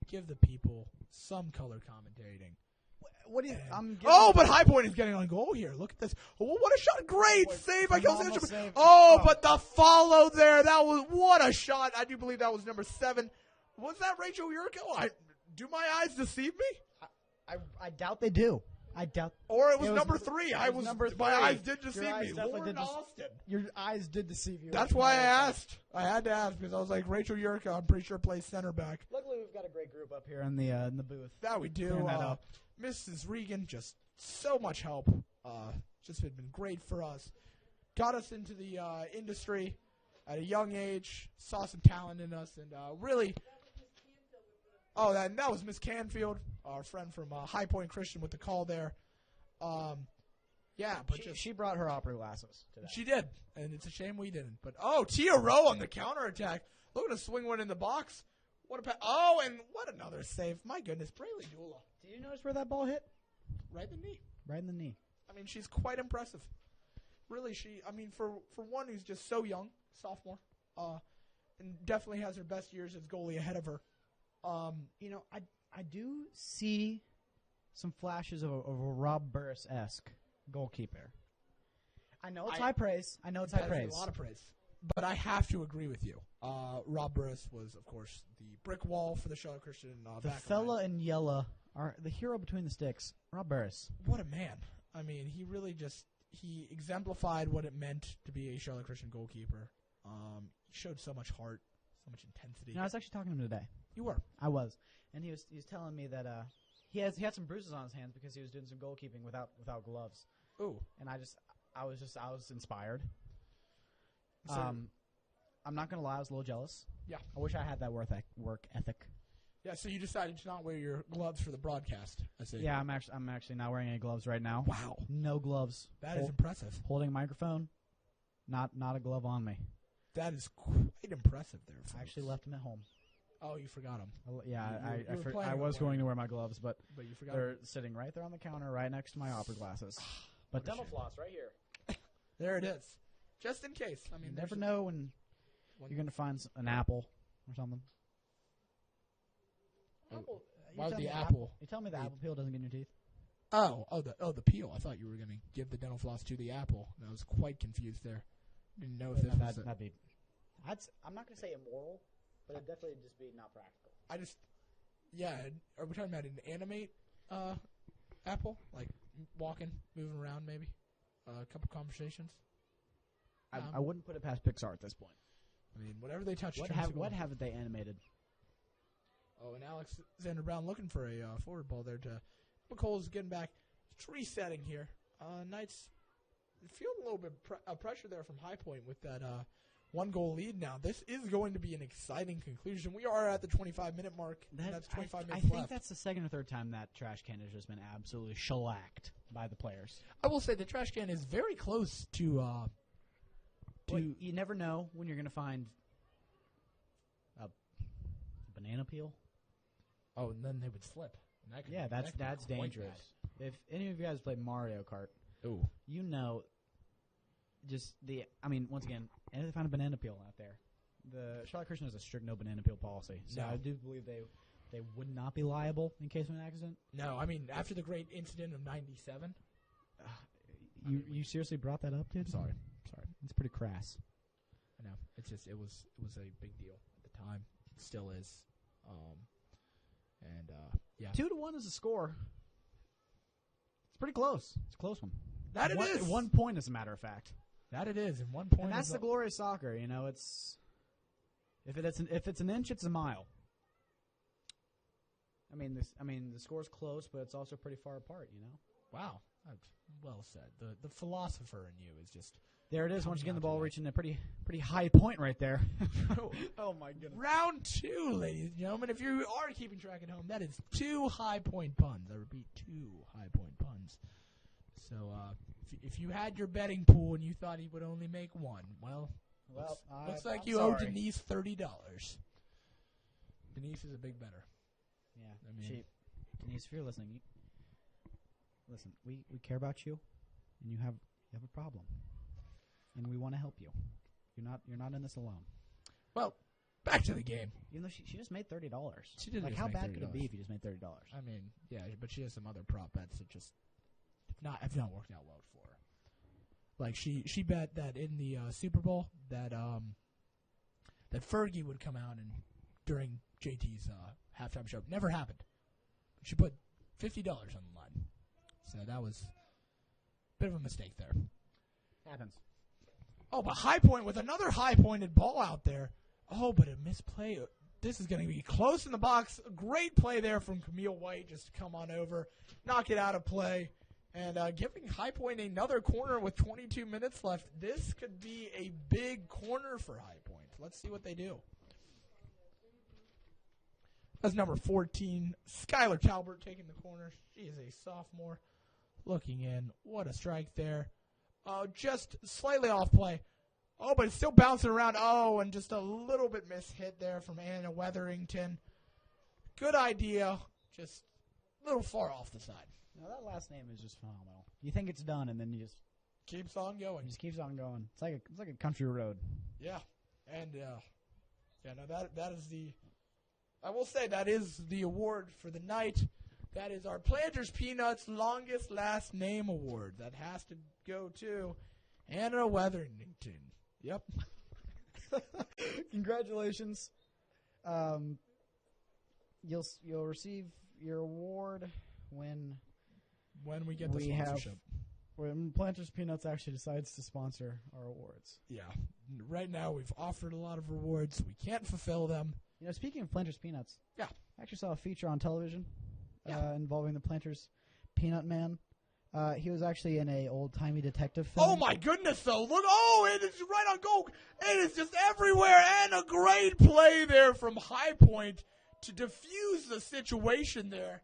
Speaker 1: Give the people some color commentating.
Speaker 2: What do you?
Speaker 1: But High Point is getting on goal here. Look at this. Oh, what a shot! Great save by Kelsey Escherman. But the follow there. That was what a shot. I do believe that was number 7. Was that Rachel Yurko? Do my eyes deceive me?
Speaker 2: I doubt they do. I doubt.
Speaker 1: Or it was number 3. My eyes did deceive me.
Speaker 2: Lauren
Speaker 1: Austin.
Speaker 2: Your eyes did deceive you.
Speaker 1: That's why I asked. I had to ask because I was like, Rachel Yurko, I'm pretty sure plays center back.
Speaker 2: Luckily, we've got a great group up here in the booth.
Speaker 1: That we do. Mrs. Regan, just so much help. Just been great for us. Got us into the industry. at a young age, saw some talent in us, and really. Oh, that was Miss Canfield, our friend from High Point Christian, with the call there. Yeah, but
Speaker 2: she brought her opera glasses today.
Speaker 1: She did, and it's a shame we didn't. But Tia Rowe on the counterattack, looking to swing one in the box. What a and what another save! My goodness, Braylee Dula.
Speaker 2: Did you notice where that ball hit?
Speaker 1: Right in the knee.
Speaker 2: Right in the knee.
Speaker 1: I mean, she's quite impressive. Really, for one who's just so young, sophomore, and definitely has her best years as goalie ahead of her.
Speaker 2: I do see some flashes of a Rob Burris-esque goalkeeper. I know it's high praise. I know it's high praise.
Speaker 1: A lot of praise. But I have to agree with you. Rob Burris was, of course, the brick wall for the Charlotte Christian.
Speaker 2: The fella in yellow, the hero between the sticks, Rob Burris.
Speaker 1: What a man. I mean, he really he exemplified what it meant to be a Charlotte Christian goalkeeper. He showed so much heart, so much intensity.
Speaker 2: I was actually talking to him today.
Speaker 1: You were?
Speaker 2: I was. And he was telling me that he had some bruises on his hands because he was doing some goalkeeping without gloves.
Speaker 1: Ooh.
Speaker 2: And I was inspired.
Speaker 1: So,
Speaker 2: I'm not gonna lie, I was a little jealous.
Speaker 1: Yeah.
Speaker 2: I wish I had that work ethic.
Speaker 1: Yeah. So you decided to not wear your gloves for the broadcast. I see.
Speaker 2: Yeah, I'm actually not wearing any gloves right now.
Speaker 1: Wow.
Speaker 2: No gloves.
Speaker 1: That is impressive.
Speaker 2: Holding a microphone, not a glove on me.
Speaker 1: That is quite impressive there, folks.
Speaker 2: I actually left them at home.
Speaker 1: Oh, you forgot them.
Speaker 2: Yeah,
Speaker 1: I
Speaker 2: I was going to wear my gloves, but
Speaker 1: you forgot
Speaker 2: they're
Speaker 1: them.
Speaker 2: sitting right there on the counter, right next to my opera glasses. But dental floss right here.
Speaker 1: There it is. Just in case. I mean,
Speaker 2: you never know when you're going to find an apple or something.
Speaker 1: Apple. Why would the apple?
Speaker 2: You tell me the apple peel doesn't get in your teeth?
Speaker 1: The peel. I thought you were going to give the dental floss to the apple. I was quite confused there. Didn't know if this was
Speaker 2: that'd be. I'm not going to say immoral, but it'd definitely just be not practical.
Speaker 1: Are we talking about an animate apple? Like walking, moving around maybe? A couple conversations?
Speaker 2: I wouldn't put it past Pixar at this point.
Speaker 1: I mean, whatever they touch.
Speaker 2: What haven't they animated?
Speaker 1: Oh, and Alexander Brown looking for a forward ball there to McColl's getting back. It's resetting here. Knights feel a little bit of pressure there from High Point with that 1-goal lead now. This is going to be an exciting conclusion. We are at the 25-minute mark. That's 25 minutes left.
Speaker 2: I think that's the second or third time that trash can has just been absolutely shellacked by the players.
Speaker 1: I will say the trash can is very close to
Speaker 2: you never know when you're going to find a banana peel.
Speaker 1: Oh, and then they would slip.
Speaker 2: That's dangerous.
Speaker 1: Bad.
Speaker 2: If any of you guys played Mario Kart, you know, once again, and if they find a banana peel out there, the Charlotte Christian has a strict no banana peel policy. So I do believe they would not be liable in case of an accident.
Speaker 1: No, I mean, after the great incident of 97.
Speaker 2: You seriously brought that up, dude?
Speaker 1: Sorry.
Speaker 2: It's pretty crass.
Speaker 1: I know. It's just it was a big deal at the time. It still is.
Speaker 2: 2-1 is a score. It's pretty close. It's a close one.
Speaker 1: That it is.
Speaker 2: 1 point, as a matter of fact.
Speaker 1: That it is, and 1 point.
Speaker 2: And that's the glory of soccer. You know, it's if it's an inch, it's a mile. I mean, the score's close, but it's also pretty far apart. You know.
Speaker 1: Wow, that's well said. The philosopher in you is just.
Speaker 2: There it is. Once again, the ball reaching a pretty high point right there. Oh, my goodness.
Speaker 1: Round 2, ladies and gentlemen. If you are keeping track at home, that is 2 high-point puns. I repeat, 2 high-point puns. So if you had your betting pool and you thought he would only make 1, looks like you owe Denise $30. Denise is a big bettor.
Speaker 2: Yeah. Denise, if you're listening, listen, we care about you, and you have a problem. And we want to help you. You're not in this alone.
Speaker 1: Well, back to the game.
Speaker 2: Even though she just made $30.
Speaker 1: She did.
Speaker 2: Like, how bad could it be if you just made $30?
Speaker 1: I mean, yeah, but she has some other prop bets that just have not worked out well for her. Like she bet that in the Super Bowl that Fergie would come out and during JT's halftime show. Never happened. She put $50 on the line. So that was a bit of a mistake there.
Speaker 2: Happens.
Speaker 1: Oh, but High Point with another high-pointed ball out there. Oh, but a misplay. This is going to be close in the box. A great play there from Camille White just to come on over, knock it out of play. And giving High Point another corner with 22 minutes left. This could be a big corner for High Point. Let's see what they do. That's number 14, Skylar Talbert taking the corner. She is a sophomore. Looking in. What a strike there. Just slightly off play. Oh, but it's still bouncing around. Oh, and just a little bit mishit there from Anna Weatherington. Good idea. Just a little far off the side.
Speaker 2: No, that last name is just phenomenal. You think it's done, and then you just
Speaker 1: Keeps on going.
Speaker 2: just keeps on going. It's like a country road.
Speaker 1: Yeah. And, that is the, I will say that is the award for the night. That is our Planters Peanuts longest last name award. That has to go to Anna Weatherington. Yep.
Speaker 2: Congratulations. You'll receive your award when
Speaker 1: we get the
Speaker 2: we have
Speaker 1: sponsorship.
Speaker 2: when Planters Peanuts actually decides to sponsor our awards.
Speaker 1: Yeah. Right now we've offered a lot of rewards. We can't fulfill them.
Speaker 2: You know, speaking of Planters Peanuts,
Speaker 1: Yeah.
Speaker 2: I actually saw a feature on television involving the Planters Peanut Man. He was actually in a old-timey detective film.
Speaker 1: Oh my goodness though. Look, it is right on goal. It is just everywhere, and a great play there from High Point to defuse the situation there.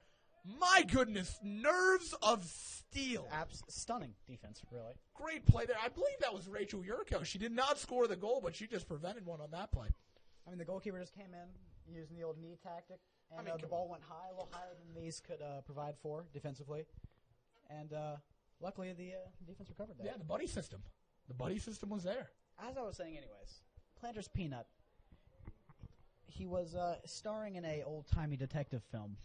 Speaker 1: My goodness, nerves of steel.
Speaker 2: Stunning defense, really.
Speaker 1: Great play there. I believe that was Rachel Yurko. She did not score the goal, but she just prevented one on that play.
Speaker 2: I mean, the goalkeeper just came in using the old knee tactic, and the
Speaker 1: come
Speaker 2: ball went high, a little higher than these could provide for defensively. And luckily, the defense recovered that.
Speaker 1: Yeah, the buddy system. The buddy system was there.
Speaker 2: As I was saying, anyways, Planters Peanut. He was starring in a old-timey detective film,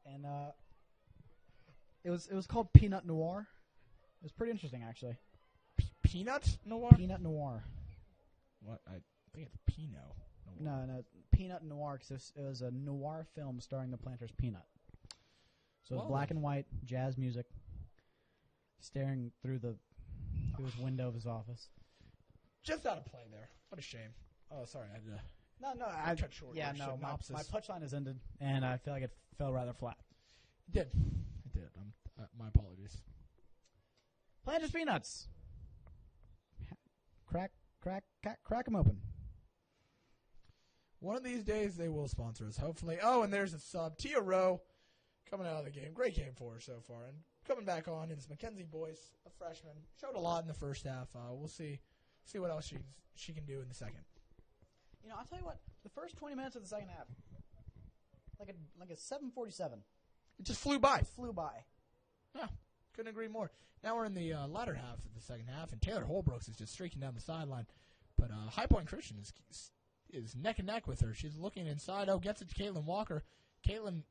Speaker 2: and it was called Peanut Noir. It was pretty interesting, actually.
Speaker 1: Peanut Noir?
Speaker 2: Peanut Noir.
Speaker 1: What? I think it's Pinot.
Speaker 2: No, Peanut Noir, because it was a noir film starring the Planters Peanut. So it was black and white, jazz music, staring through his window of his office.
Speaker 1: Just out of play there. What a shame. Oh, sorry. I had to.
Speaker 2: I
Speaker 1: cut short your synopsis.
Speaker 2: my punchline has ended, and I feel like it fell rather flat.
Speaker 1: It did. My apologies.
Speaker 2: Planters Peanuts. Crack them open.
Speaker 1: One of these days they will sponsor us, hopefully. Oh, and there's a sub. Tia Rowe coming out of the game. Great game for her so far. And coming back on is Mackenzie Boyce, a freshman. Showed a lot in the first half. We'll see what else she can do in the second.
Speaker 2: You know, I'll tell you what. The first 20 minutes of the second half, like a 7:47.
Speaker 1: It just flew by.
Speaker 2: Flew by.
Speaker 1: Yeah, couldn't agree more. Now we're in the latter half of the second half, and Taylor Holbrooks is just streaking down the sideline. But High Point Christian is neck and neck with her. She's looking inside. Oh, gets it to Caitlin Walker. Caitlin,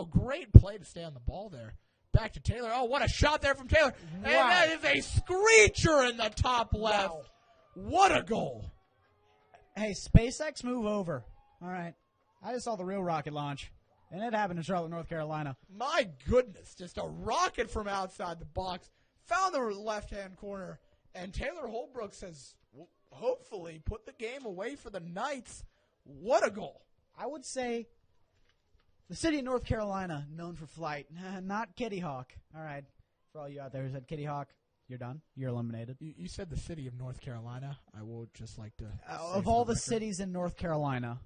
Speaker 1: great play to stay on the ball there. Back to Taylor. Oh, what a shot there from Taylor. Wow. And that is a screecher in the top left. Wow. What a goal.
Speaker 2: Hey, SpaceX, move over. All right. I just saw the real rocket launch, and it happened in Charlotte, North Carolina.
Speaker 1: My goodness. Just a rocket from outside the box. Found the left-hand corner, and Taylor Holbrooks has hopefully put the game away for the Knights. What a goal.
Speaker 2: I would say the city of North Carolina, known for flight, not Kitty Hawk. All right. For all you out there who said Kitty Hawk, you're done. You're eliminated.
Speaker 1: You said the city of North Carolina. I would just like to
Speaker 2: of all the cities in North Carolina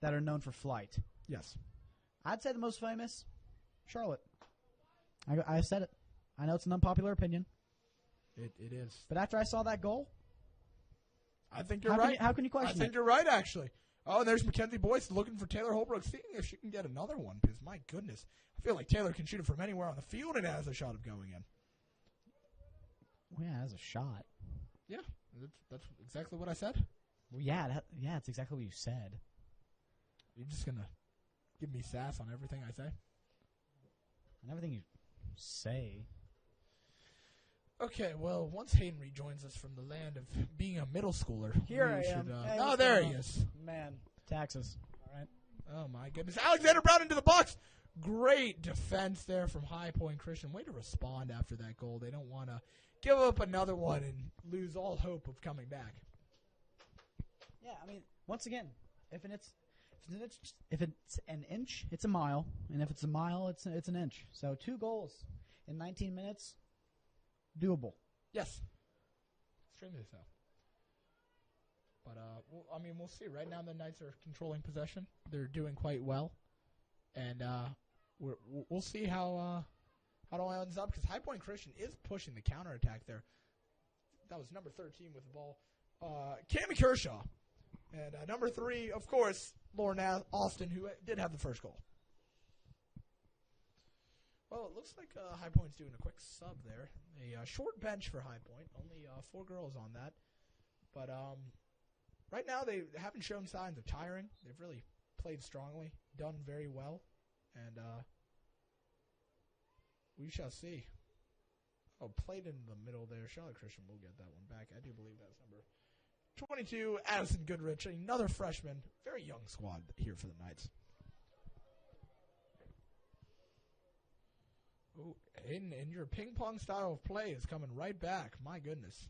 Speaker 2: that are known for flight.
Speaker 1: Yes.
Speaker 2: I'd say the most famous, Charlotte. I said it. I know it's an unpopular opinion.
Speaker 1: It is.
Speaker 2: But after I saw that goal,
Speaker 1: I think you're right.
Speaker 2: How can you question it?
Speaker 1: I think you're right, actually. Oh, and there's Mackenzie Boyce looking for Taylor Holbrook, seeing if she can get another one, because, my goodness, I feel like Taylor can shoot it from anywhere on the field and has a shot of going in.
Speaker 2: Well, yeah, has a shot.
Speaker 1: Yeah, that's exactly what I said.
Speaker 2: Well, yeah, that's exactly what you said.
Speaker 1: You're just going to give me sass on everything I say?
Speaker 2: On everything you say.
Speaker 1: Okay, well, once Hayden rejoins us from the land of being a middle schooler.
Speaker 2: Here I am.
Speaker 1: Hey, there he is.
Speaker 2: Man, taxes. All right.
Speaker 1: Oh, my goodness. Alexander Brown into the box. Great defense there from High Point Christian. Way to respond after that goal. They don't want to give up another one and lose all hope of coming back.
Speaker 2: Yeah, I mean, once again, if If it's an inch, it's a mile, and if it's a mile, it's an inch. So 2 goals in 19 minutes, doable.
Speaker 1: Yes. Extremely so. But, we'll see. Right now the Knights are controlling possession. They're doing quite well. And we'll see how it all ends up, because High Point Christian is pushing the counterattack there. That was number 13 with the ball. Cammie Kershaw. And number 3, of course, Lauren Austin, who did have the first goal. Well, it looks like High Point's doing a quick sub there. A short bench for High Point. Only 4 girls on that. But right now they haven't shown signs of tiring. They've really played strongly, done very well. And we shall see. Oh, played in the middle there. Charlotte Christian will get that one back. I do believe that's number 22, Addison Goodrich, another freshman. Very young squad here for the Knights. Ooh, Aiden, and your ping-pong style of play is coming right back. My goodness.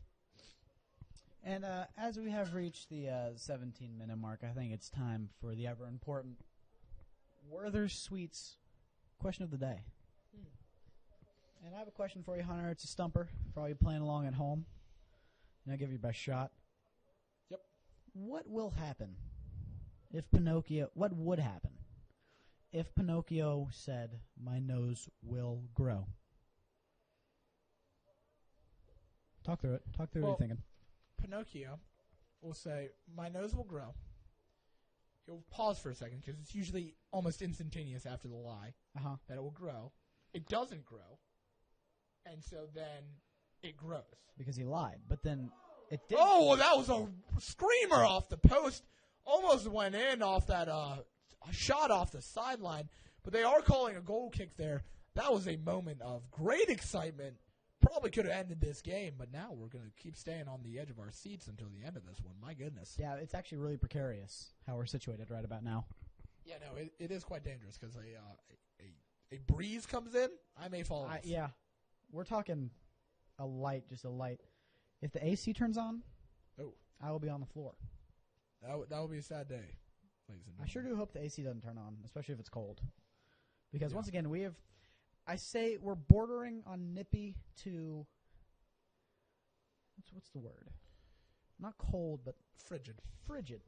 Speaker 2: And as we have reached the 17-minute mark, I think it's time for the ever-important Werther's Sweets question of the day. And I have a question for you, Hunter. It's a stumper for all you playing along at home. And I'll give you your best shot.
Speaker 1: Yep.
Speaker 2: What will happen if Pinocchio... What would happen if Pinocchio said, "My nose will grow"? Talk through it. Talk through what you're thinking.
Speaker 1: Pinocchio will say, "My nose will grow." He'll pause for a second, because it's usually almost instantaneous after the lie that it will grow. It doesn't grow. And so then it grows.
Speaker 2: Because he lied. But then it did.
Speaker 1: Oh, well, that was a screamer off the post. Almost went in off that shot off the sideline. But they are calling a goal kick there. That was a moment of great excitement. Probably could have ended this game, but now we're going to keep staying on the edge of our seats until the end of this one. My goodness.
Speaker 2: Yeah, it's actually really precarious how we're situated right about now.
Speaker 1: Yeah, no, it is quite dangerous, because a breeze comes in, I may fall off.
Speaker 2: Yeah. We're talking just a light. If the AC turns on, I will be on the floor.
Speaker 1: That would be a sad day, ladies and gentlemen.
Speaker 2: I sure do hope the AC doesn't turn on, especially if it's cold. Because once again, we're bordering on nippy to, what's the word? Not cold, but
Speaker 1: frigid.
Speaker 2: Frigid.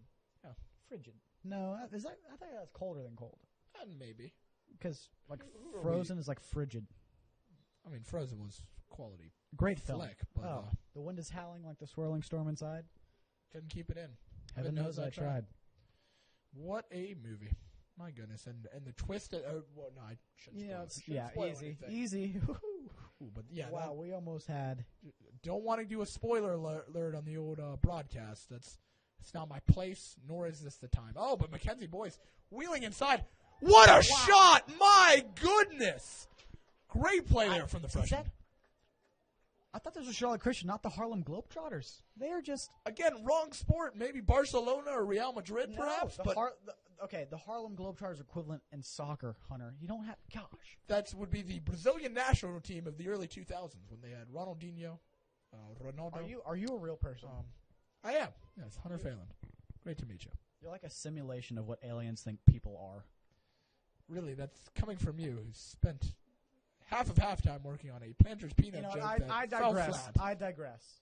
Speaker 1: Yeah.
Speaker 2: Frigid. No, I think that's colder than cold.
Speaker 1: Maybe.
Speaker 2: Because, Frozen is like frigid.
Speaker 1: I mean, Frozen was quality.
Speaker 2: Great film.
Speaker 1: Flick, but,
Speaker 2: the wind is howling like the swirling storm inside.
Speaker 1: Couldn't keep it in.
Speaker 2: Heaven knows I tried.
Speaker 1: What a movie. My goodness. And the twist I shouldn't spoil
Speaker 2: easy.
Speaker 1: Ooh, but yeah.
Speaker 2: Wow, we almost had.
Speaker 1: Don't want to do a spoiler alert on the old broadcast. It's not my place, nor is this the time. Oh, but Mackenzie Boyce wheeling inside. What a shot! My goodness! Great play there from the freshman.
Speaker 2: I thought this was Charlotte Christian, not the Harlem Globetrotters. They are just...
Speaker 1: Again, wrong sport. Maybe Barcelona or Real Madrid, perhaps.
Speaker 2: The Harlem Globetrotters equivalent in soccer, Hunter. You don't have... Gosh.
Speaker 1: That would be the Brazilian national team of the early 2000s when they had Ronaldinho, Ronaldo.
Speaker 2: Are you a real person?
Speaker 1: I am. Yes, Hunter Phelan. Great to meet you.
Speaker 2: You're like a simulation of what aliens think people are.
Speaker 1: Really, that's coming from you, who spent half of halftime working on a Planters peanut joke
Speaker 2: I
Speaker 1: fell
Speaker 2: digress.
Speaker 1: flat.
Speaker 2: I digress.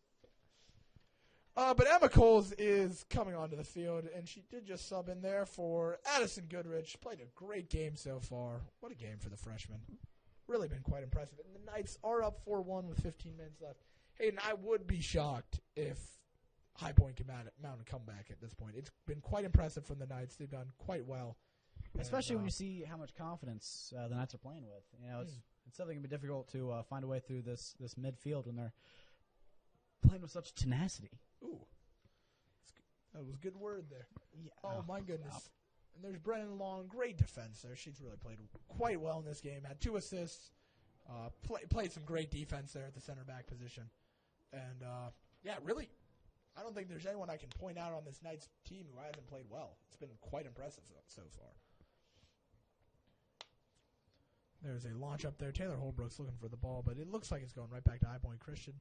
Speaker 1: But Emma Coles is coming onto the field, and she did just sub in there for Addison Goodrich. Played a great game so far. What a game for the freshman. Really been quite impressive. And the Knights are up 4-1 with 15 minutes left. Hey, and I would be shocked if High Point can mount a comeback at this point. It's been quite impressive from the Knights. They've done quite well.
Speaker 2: Especially when you see how much confidence the Knights are playing with. You know, it's something that can be difficult to find a way through this midfield when they're playing with such tenacity.
Speaker 1: Ooh. That was a good word there.
Speaker 2: Yeah.
Speaker 1: Oh, my goodness. And there's Brennan Long. Great defense there. She's really played quite well in this game. Had 2 assists. Played some great defense there at the center back position. And, really, I don't think there's anyone I can point out on this Knights team who hasn't played well. It's been quite impressive so far. There's a launch up there. Taylor Holbrook's looking for the ball, but it looks like it's going right back to High Point Christian.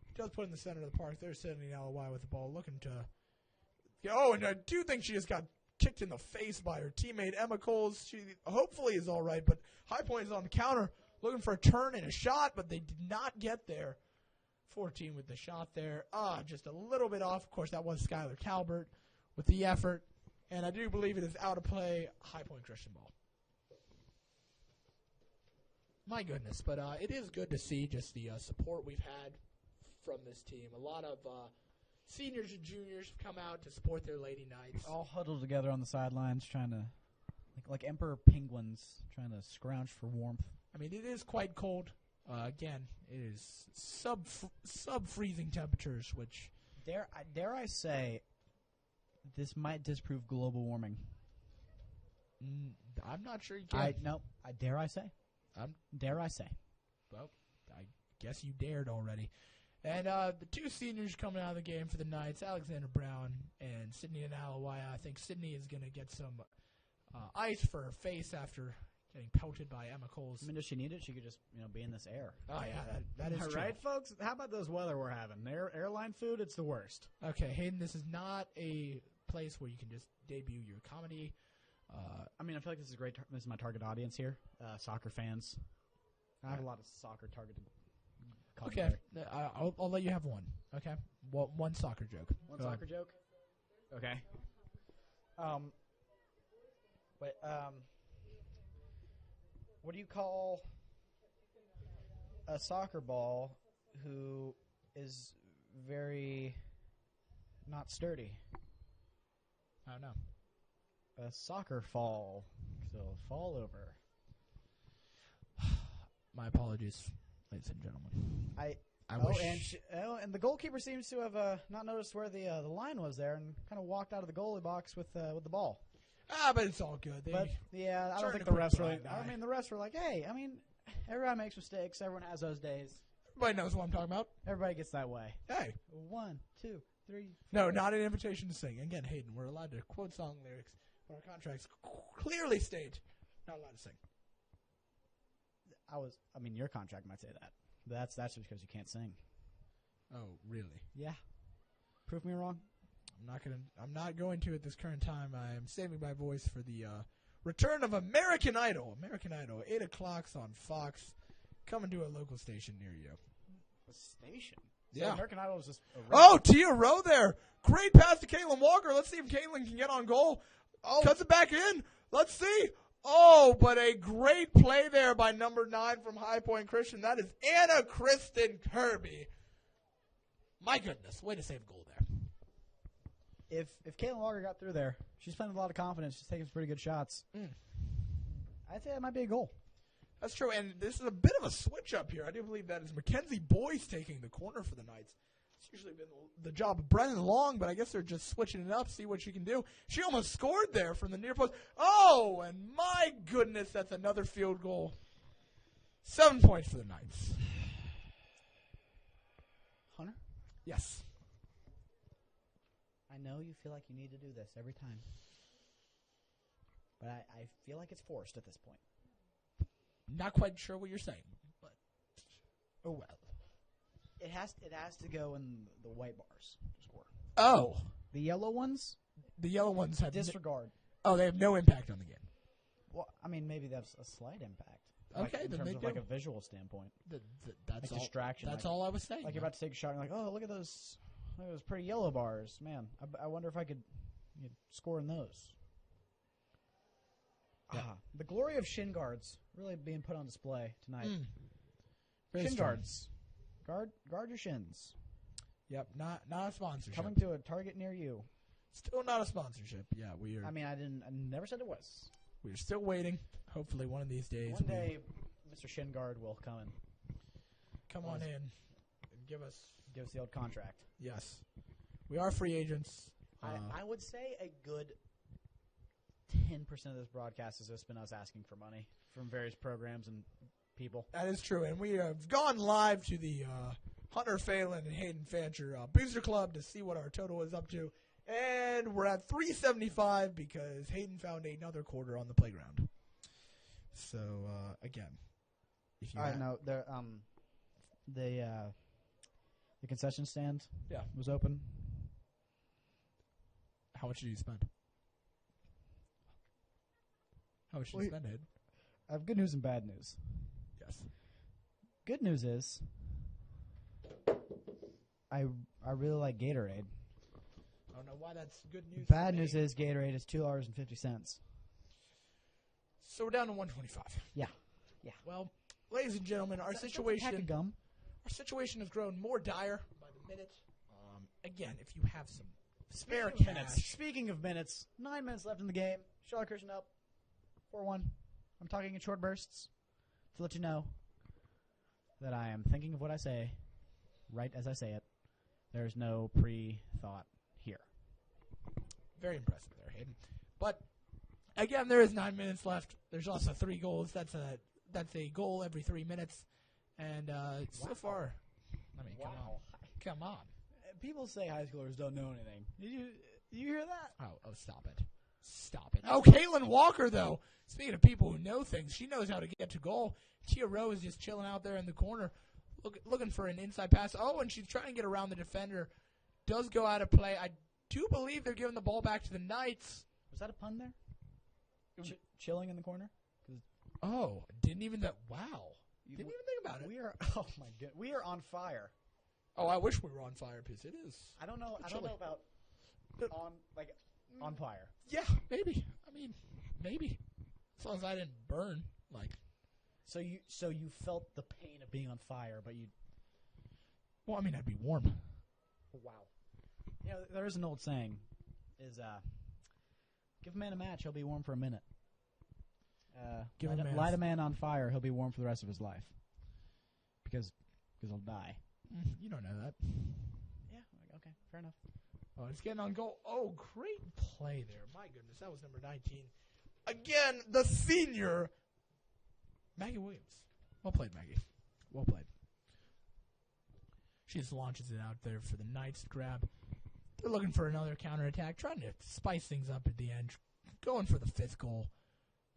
Speaker 1: He does put it in the center of the park. There's Sydney Alawai with the ball, looking to... Oh, and I do think she just got kicked in the face by her teammate Emma Coles. She hopefully is all right, but High Point is on the counter looking for a turn and a shot, but they did not get there. 14 with the shot there. Just a little bit off. Of course, that was Skylar Talbert with the effort, and I do believe it is out of play. High Point Christian ball. My goodness, but it is good to see just the support we've had from this team. A lot of seniors and juniors have come out to support their Lady Knights.
Speaker 2: All huddled together on the sidelines, trying to, like emperor penguins, trying to scrounge for warmth.
Speaker 1: I mean, it is quite cold. Again, it is sub-freezing temperatures, which...
Speaker 2: Dare I say, this might disprove global warming.
Speaker 1: I'm not sure you can.
Speaker 2: Dare I say? Dare I say?
Speaker 1: Well, I guess you dared already. And the two seniors coming out of the game for the Knights, Alexander Brown and Sydney Analawaya. I think Sydney is going to get some ice for her face after getting pelted by Emma Coles.
Speaker 2: I mean, does she need it? She could just, be in this air.
Speaker 1: Oh, yeah, that is true.
Speaker 4: Right, folks? How about those weather we're having? Airline food, it's the worst.
Speaker 1: Okay, Hayden, this is not a place where you can just debut your comedy.
Speaker 2: I feel like this is great. This is my target audience here, soccer fans. I have a lot of soccer targeted.
Speaker 1: Okay, I'll let you have one. Okay, one soccer joke.
Speaker 2: One soccer joke. Okay. What do you call a soccer ball who is very not sturdy?
Speaker 1: I don't know.
Speaker 2: A soccer fall. So fall over.
Speaker 1: My apologies, ladies and gentlemen. I wish.
Speaker 2: And the goalkeeper seems to have not noticed where the line was there and kind of walked out of the goalie box with the ball.
Speaker 1: But it's all good.
Speaker 2: I don't think the refs really. The refs were like, hey, everyone makes mistakes. Everyone has those days.
Speaker 1: Everybody knows what I'm talking about.
Speaker 2: Everybody gets that way.
Speaker 1: Hey.
Speaker 2: 1, 2, 3. 4.
Speaker 1: No, not an invitation to sing. Again, Hayden, we're allowed to quote song lyrics, but our contracts clearly state not allowed to sing.
Speaker 2: Your contract might say that. That's just because you can't sing.
Speaker 1: Oh, really?
Speaker 2: Yeah. Prove me wrong.
Speaker 1: I'm not going to at this current time. I am saving my voice for the return of American Idol. American Idol, 8 o'clock on Fox, coming to a local station near you.
Speaker 2: A station?
Speaker 1: Yeah.
Speaker 2: So American Idol is just a
Speaker 1: Oh, Tia Rowe there. Great pass to Caitlin Walker. Let's see if Caitlin can get on goal. Oh. Cuts it back in. Let's see. Oh, but a great play there by number 9 from High Point Christian. That is Anna Kristen Kirby. My goodness, way to save a goal there.
Speaker 2: If Caitlin Walker got through there, she's playing with a lot of confidence. She's taking some pretty good shots. I'd say that might be a goal.
Speaker 1: That's true, and this is a bit of a switch up here. I do believe that is Mackenzie Boyce taking the corner for the Knights. It's usually been the job of Brennan Long, but I guess they're just switching it up, see what she can do. She almost scored there from the near post. Oh, and my goodness, that's another field goal. 7 points for the Knights.
Speaker 2: Hunter?
Speaker 1: Yes.
Speaker 2: I know you feel like you need to do this every time. But I feel like it's forced at this point.
Speaker 1: Not quite sure what you're saying, but oh well.
Speaker 2: It has to go in the white bars to score.
Speaker 1: Oh.
Speaker 2: The yellow ones?
Speaker 1: The yellow ones have
Speaker 2: disregard.
Speaker 1: They have no impact on the game.
Speaker 2: Well, maybe that's a slight impact.
Speaker 1: Okay,
Speaker 2: in
Speaker 1: then
Speaker 2: terms of like a visual standpoint.
Speaker 1: That's all.
Speaker 2: Distraction.
Speaker 1: That's all I was saying.
Speaker 2: Like you're about to take a shot and you're like, oh, look at those pretty yellow bars. Man, I wonder if I could score in those. Yeah. The glory of shin guards really being put on display tonight. Shin guards. Guard your shins.
Speaker 1: Yep, not a sponsorship.
Speaker 2: Coming to a Target near you.
Speaker 1: Still not a sponsorship. Yeah, we are.
Speaker 2: I never said it was.
Speaker 1: We're still waiting. Hopefully one of these days.
Speaker 2: One day, Mr. Shin Guard will come and
Speaker 1: come on in and give us
Speaker 2: the old contract.
Speaker 1: Yes. We are free agents.
Speaker 2: I would say a good 10% of this broadcast has just been us asking for money from various programs and people.
Speaker 1: That is true, and we have gone live to the Hunter Phelan and Hayden Fancher Booster Club to see what our total is up to, and we're at $375 because Hayden found another quarter on the playground. So again, if you
Speaker 2: know the concession stand
Speaker 1: was
Speaker 2: open.
Speaker 1: How much did you spend? How much did you spend, Hayden?
Speaker 2: I have good news and bad news.
Speaker 1: Yes.
Speaker 2: Good news is I really like Gatorade.
Speaker 1: I don't know why that's good news.
Speaker 2: Bad news is Gatorade is $2.50.
Speaker 1: So we're down to 125.
Speaker 2: Yeah.
Speaker 1: Well, ladies and gentlemen, our
Speaker 2: Pack of
Speaker 1: situation
Speaker 2: gum.
Speaker 1: has grown more dire by the minute. Again, if you have some spare
Speaker 2: Speaking of
Speaker 1: cash,
Speaker 2: minutes. Speaking of minutes, 9 minutes left in the game. Charlotte Christian up 4-1. I'm talking in short bursts to let you know that I am thinking of what I say right as I say it. There's no pre-thought here.
Speaker 1: very impressive there, Hayden. But again, there is 9 minutes left. There's also 3 goals. That's a goal every 3 minutes, and so far, I mean, come on.
Speaker 2: People say high schoolers don't know anything. Did you hear that?
Speaker 1: Oh, stop it. Oh, Caitlin Walker, though. Speaking of people who know things, she knows how to get to goal. Tia Rowe is just chilling out there in the corner, looking for an inside pass. Oh, and she's trying to get around the defender. Does go out of play. I do believe they're giving the ball back to the Knights.
Speaker 2: Was that a pun there? Chilling in the corner?
Speaker 1: Oh, didn't even that. Wow. Didn't even think about it.
Speaker 2: We are on fire.
Speaker 1: Oh, I wish we were on fire because it is.
Speaker 2: I don't know about on fire.
Speaker 1: Yeah, maybe. I mean, maybe. As long as I didn't burn, like.
Speaker 2: So you felt the pain of being on fire, but you.
Speaker 1: Well, I mean, I'd be warm.
Speaker 2: Wow. You know, there is an old saying, is give a man a match, he'll be warm for a minute. Light a man on fire, he'll be warm for the rest of his life. Because he'll die.
Speaker 1: You don't know that.
Speaker 2: Yeah. Okay. Fair enough.
Speaker 1: Oh, it's getting on goal. Oh, great play there. My goodness, that was number 19. Again, the senior, Maggie Williams. Well played, Maggie. Well played. She just launches it out there for the Knights to grab. They're looking for another counterattack, trying to spice things up at the end, going for the 5th goal,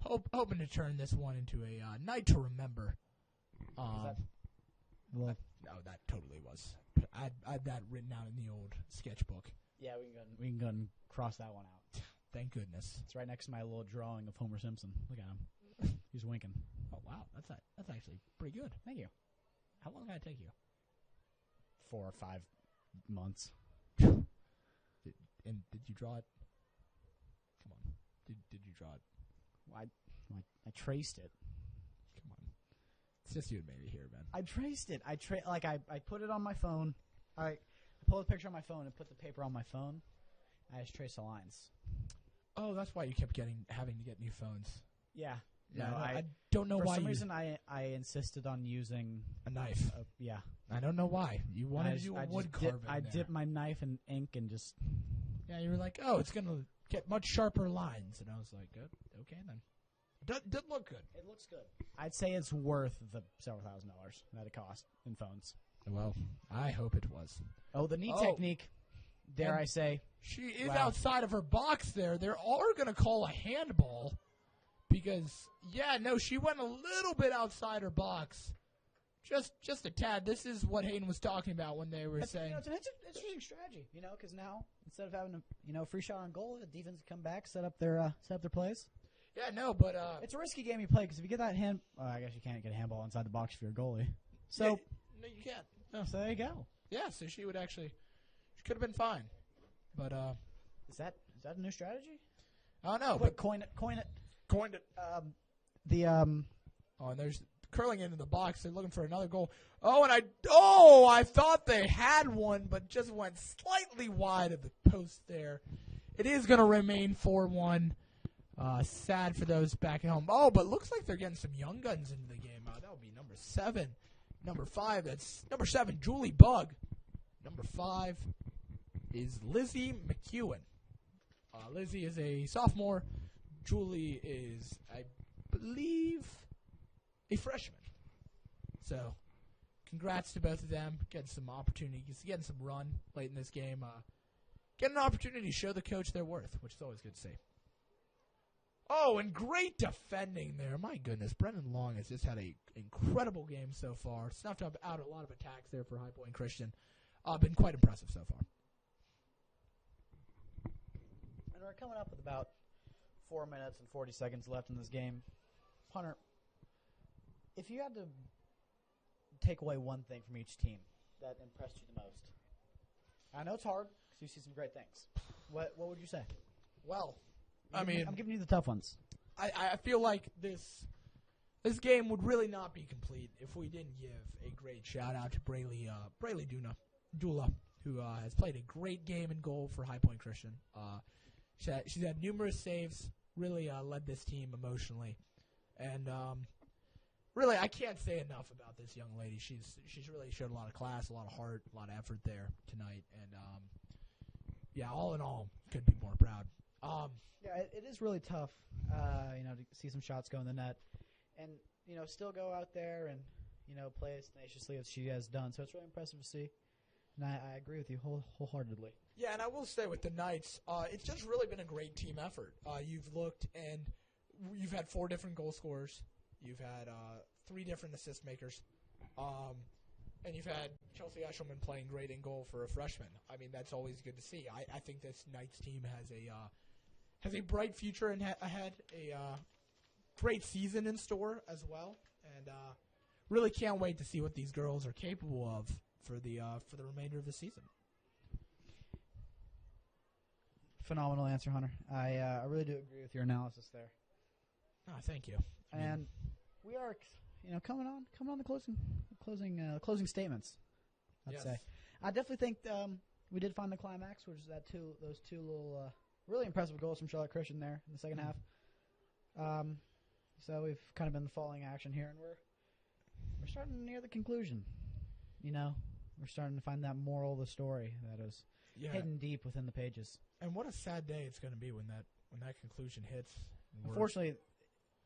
Speaker 1: hoping to turn this one into a night to remember. No, that totally was. I had that written out in the old sketchbook.
Speaker 2: Yeah, we can go and cross that one out.
Speaker 1: Thank goodness.
Speaker 2: It's right next to my little drawing of Homer Simpson. Look at him. He's winking.
Speaker 1: Oh, wow. That's actually pretty good.
Speaker 2: Thank you.
Speaker 1: How long did it take you?
Speaker 2: 4 or 5 months.
Speaker 1: Did you draw it? Come on. Did you draw it?
Speaker 2: I traced it.
Speaker 1: Come on. It's just you and me here, man.
Speaker 2: I traced it. I put it on my phone. I pulled a picture on my phone and put the paper on my phone. I just traced the lines.
Speaker 1: Oh, that's why you kept having to get new phones.
Speaker 2: Yeah.
Speaker 1: Yeah, no, I don't know why.
Speaker 2: For some reason, I insisted on using
Speaker 1: a knife.
Speaker 2: Yeah.
Speaker 1: I don't know why. You wanted to do a wood carving.
Speaker 2: I dipped my knife in ink and just.
Speaker 1: Yeah, you were like, oh, it's going to get much sharper lines. And I was like, good. Okay, then. Doesn't look good.
Speaker 2: It looks good. I'd say it's worth the several $1,000s that it cost in phones.
Speaker 1: Well, I hope it was.
Speaker 2: Oh, the knee technique. Dare I say.
Speaker 1: She is outside of her box there. They are going to call a handball because, she went a little bit outside her box. Just a tad. This is what Hayden was talking about when they were saying.
Speaker 2: It's an interesting strategy, because now instead of having a free shot on goal, the defense come back, set up their plays.
Speaker 1: Yeah, no, but
Speaker 2: it's a risky game you play because if you get that I guess you can't get a handball inside the box if you're a goalie. So
Speaker 1: no, you can't. No.
Speaker 2: So there you go.
Speaker 1: Yeah, so she could have been fine, but
Speaker 2: is that a new strategy?
Speaker 1: I don't know.
Speaker 2: Quick,
Speaker 1: but
Speaker 2: coin it.
Speaker 1: And there's curling into the box. They're looking for another goal. I thought they had one, but just went slightly wide of the post there. It is going to remain 4-1. Sad for those back at home. Oh, but looks like they're getting some young guns into the game. That would be number 7. Number 5, that's number 7, Julie Bugg. Number 5 is Lizzie McEwen. Lizzie is a sophomore. Julie is, I believe, a freshman. So, congrats to both of them. Getting some opportunities, getting some run late in this game. Getting an opportunity to show the coach their worth, which is always good to see. Oh, and great defending there. My goodness, Brendan Long has just had an incredible game so far. Snuffed out a lot of attacks there for High Point Christian. Been quite impressive so far.
Speaker 2: And we're coming up with about 4 minutes and 40 seconds left in this game. Hunter, if you had to take away one thing from each team that impressed you the most, I know it's hard because you see some great things. What would you say?
Speaker 1: Well,
Speaker 2: I'm giving you the tough ones.
Speaker 1: I feel like this game would really not be complete if we didn't give a great shout out to Braylee Dula, who has played a great game in goal for High Point Christian. She's had numerous saves, really led this team emotionally, and really I can't say enough about this young lady. She's really showed a lot of class, a lot of heart, a lot of effort there tonight, and yeah, all in all, couldn't be more proud.
Speaker 2: Yeah, it is really tough, to see some shots go in the net, and still go out there and play as tenaciously as she has done. So it's really impressive to see, and I agree with you wholeheartedly.
Speaker 1: Yeah, and I will say with the Knights, it's just really been a great team effort. You've looked and you've had 4 different goal scorers, you've had 3 different assist makers, and you've had Chelsea Eshelman playing great in goal for a freshman. I mean, that's always good to see. I think this Knights team has a bright future ahead, a great season in store as well, and really can't wait to see what these girls are capable of for the remainder of the season.
Speaker 2: Phenomenal answer, Hunter. I really do agree with your analysis there.
Speaker 1: Thank you.
Speaker 2: And we are, coming on the closing statements. I'd say. I definitely think we did find the climax, which is those two little really impressive goals from Charlotte Christian there in the second half. So we've kind of been falling action here, and we're starting near the conclusion. We're starting to find that moral of the story that is hidden deep within the pages.
Speaker 1: And what a sad day it's going to be when that conclusion hits.
Speaker 2: Unfortunately,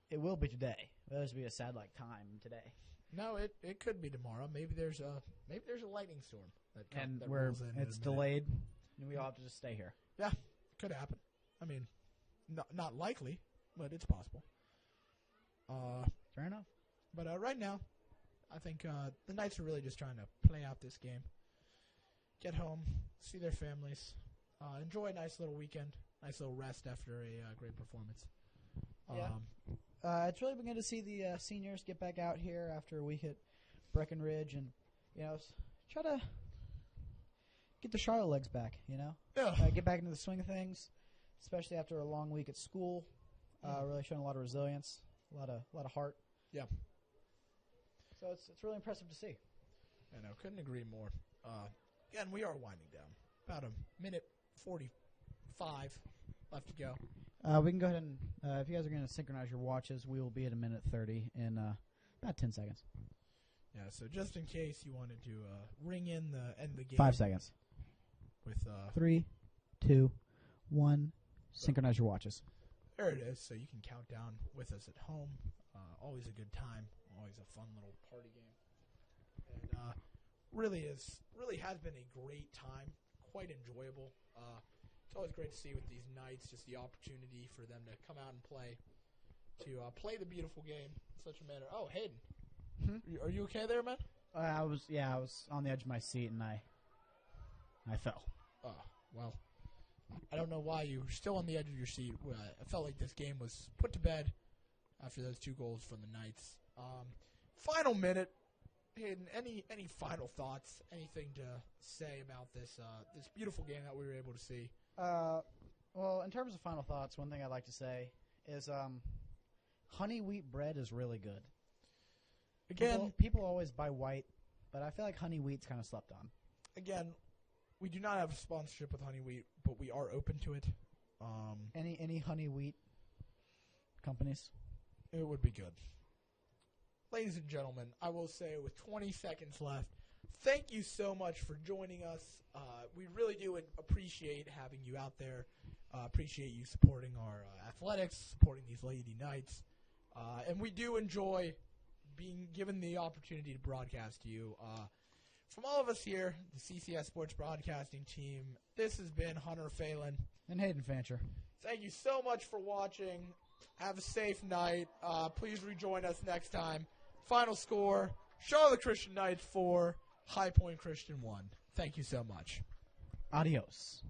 Speaker 2: it will be today. It'll just be a sad time today.
Speaker 1: No, it could be tomorrow. Maybe there's a lightning storm that rolls in.
Speaker 2: It's delayed, and we all have to just stay here.
Speaker 1: Yeah, could happen. I mean, not likely, but it's possible.
Speaker 2: Fair enough.
Speaker 1: But right now, I think the Knights are really just trying to play out this game, get home, see their families, enjoy a nice little weekend, nice little rest after a great performance.
Speaker 2: It's really been good to see the seniors get back out here after a week at Breckenridge and, try to get the Charlotte legs back, get back into the swing of things, especially after a long week at school. Really showing a lot of resilience, a lot of heart.
Speaker 1: Yeah.
Speaker 2: So it's really impressive to see.
Speaker 1: I know, couldn't agree more. Again, we are winding down. About a minute 45 left to go.
Speaker 2: We can go ahead and, if you guys are going to synchronize your watches, we will be at a minute 30 in about 10 seconds.
Speaker 1: Yeah, so just in case you wanted to ring in the end of the game.
Speaker 2: 5 seconds.
Speaker 1: With
Speaker 2: 3, 2, 1, synchronize your watches.
Speaker 1: There it is, so you can count down with us at home. Always a good time, always a fun little party game. And really has been a great time, quite enjoyable. It's always great to see with these Knights, just the opportunity for them to come out and play the beautiful game in such a manner. Oh, Hayden, are you okay there, man?
Speaker 2: I was on the edge of my seat and I fell.
Speaker 1: Oh, well, I don't know why you were still on the edge of your seat. I felt like this game was put to bed after those 2 goals from the Knights. Final minute, Hayden, any final thoughts? Anything to say about this beautiful game that we were able to see?
Speaker 2: Well, in terms of final thoughts, one thing I'd like to say is honey wheat bread is really good.
Speaker 1: Again,
Speaker 2: people always buy white, but I feel like honey wheat's kind of slept on.
Speaker 1: Again, we do not have a sponsorship with honey wheat, but we are open to it.
Speaker 2: Any honey wheat companies?
Speaker 1: It would be good. Ladies and gentlemen, I will say with 20 seconds left, thank you so much for joining us. We really do appreciate having you out there. Appreciate you supporting our athletics, supporting these Lady Knights. And we do enjoy being given the opportunity to broadcast to you. From all of us here, the CCS Sports Broadcasting team, this has been Hunter Phelan.
Speaker 2: And Hayden Fancher.
Speaker 1: Thank you so much for watching. Have a safe night. Please rejoin us next time. Final score, Charlotte Christian Knights 4, High Point Christian 1. Thank you so much.
Speaker 2: Adios.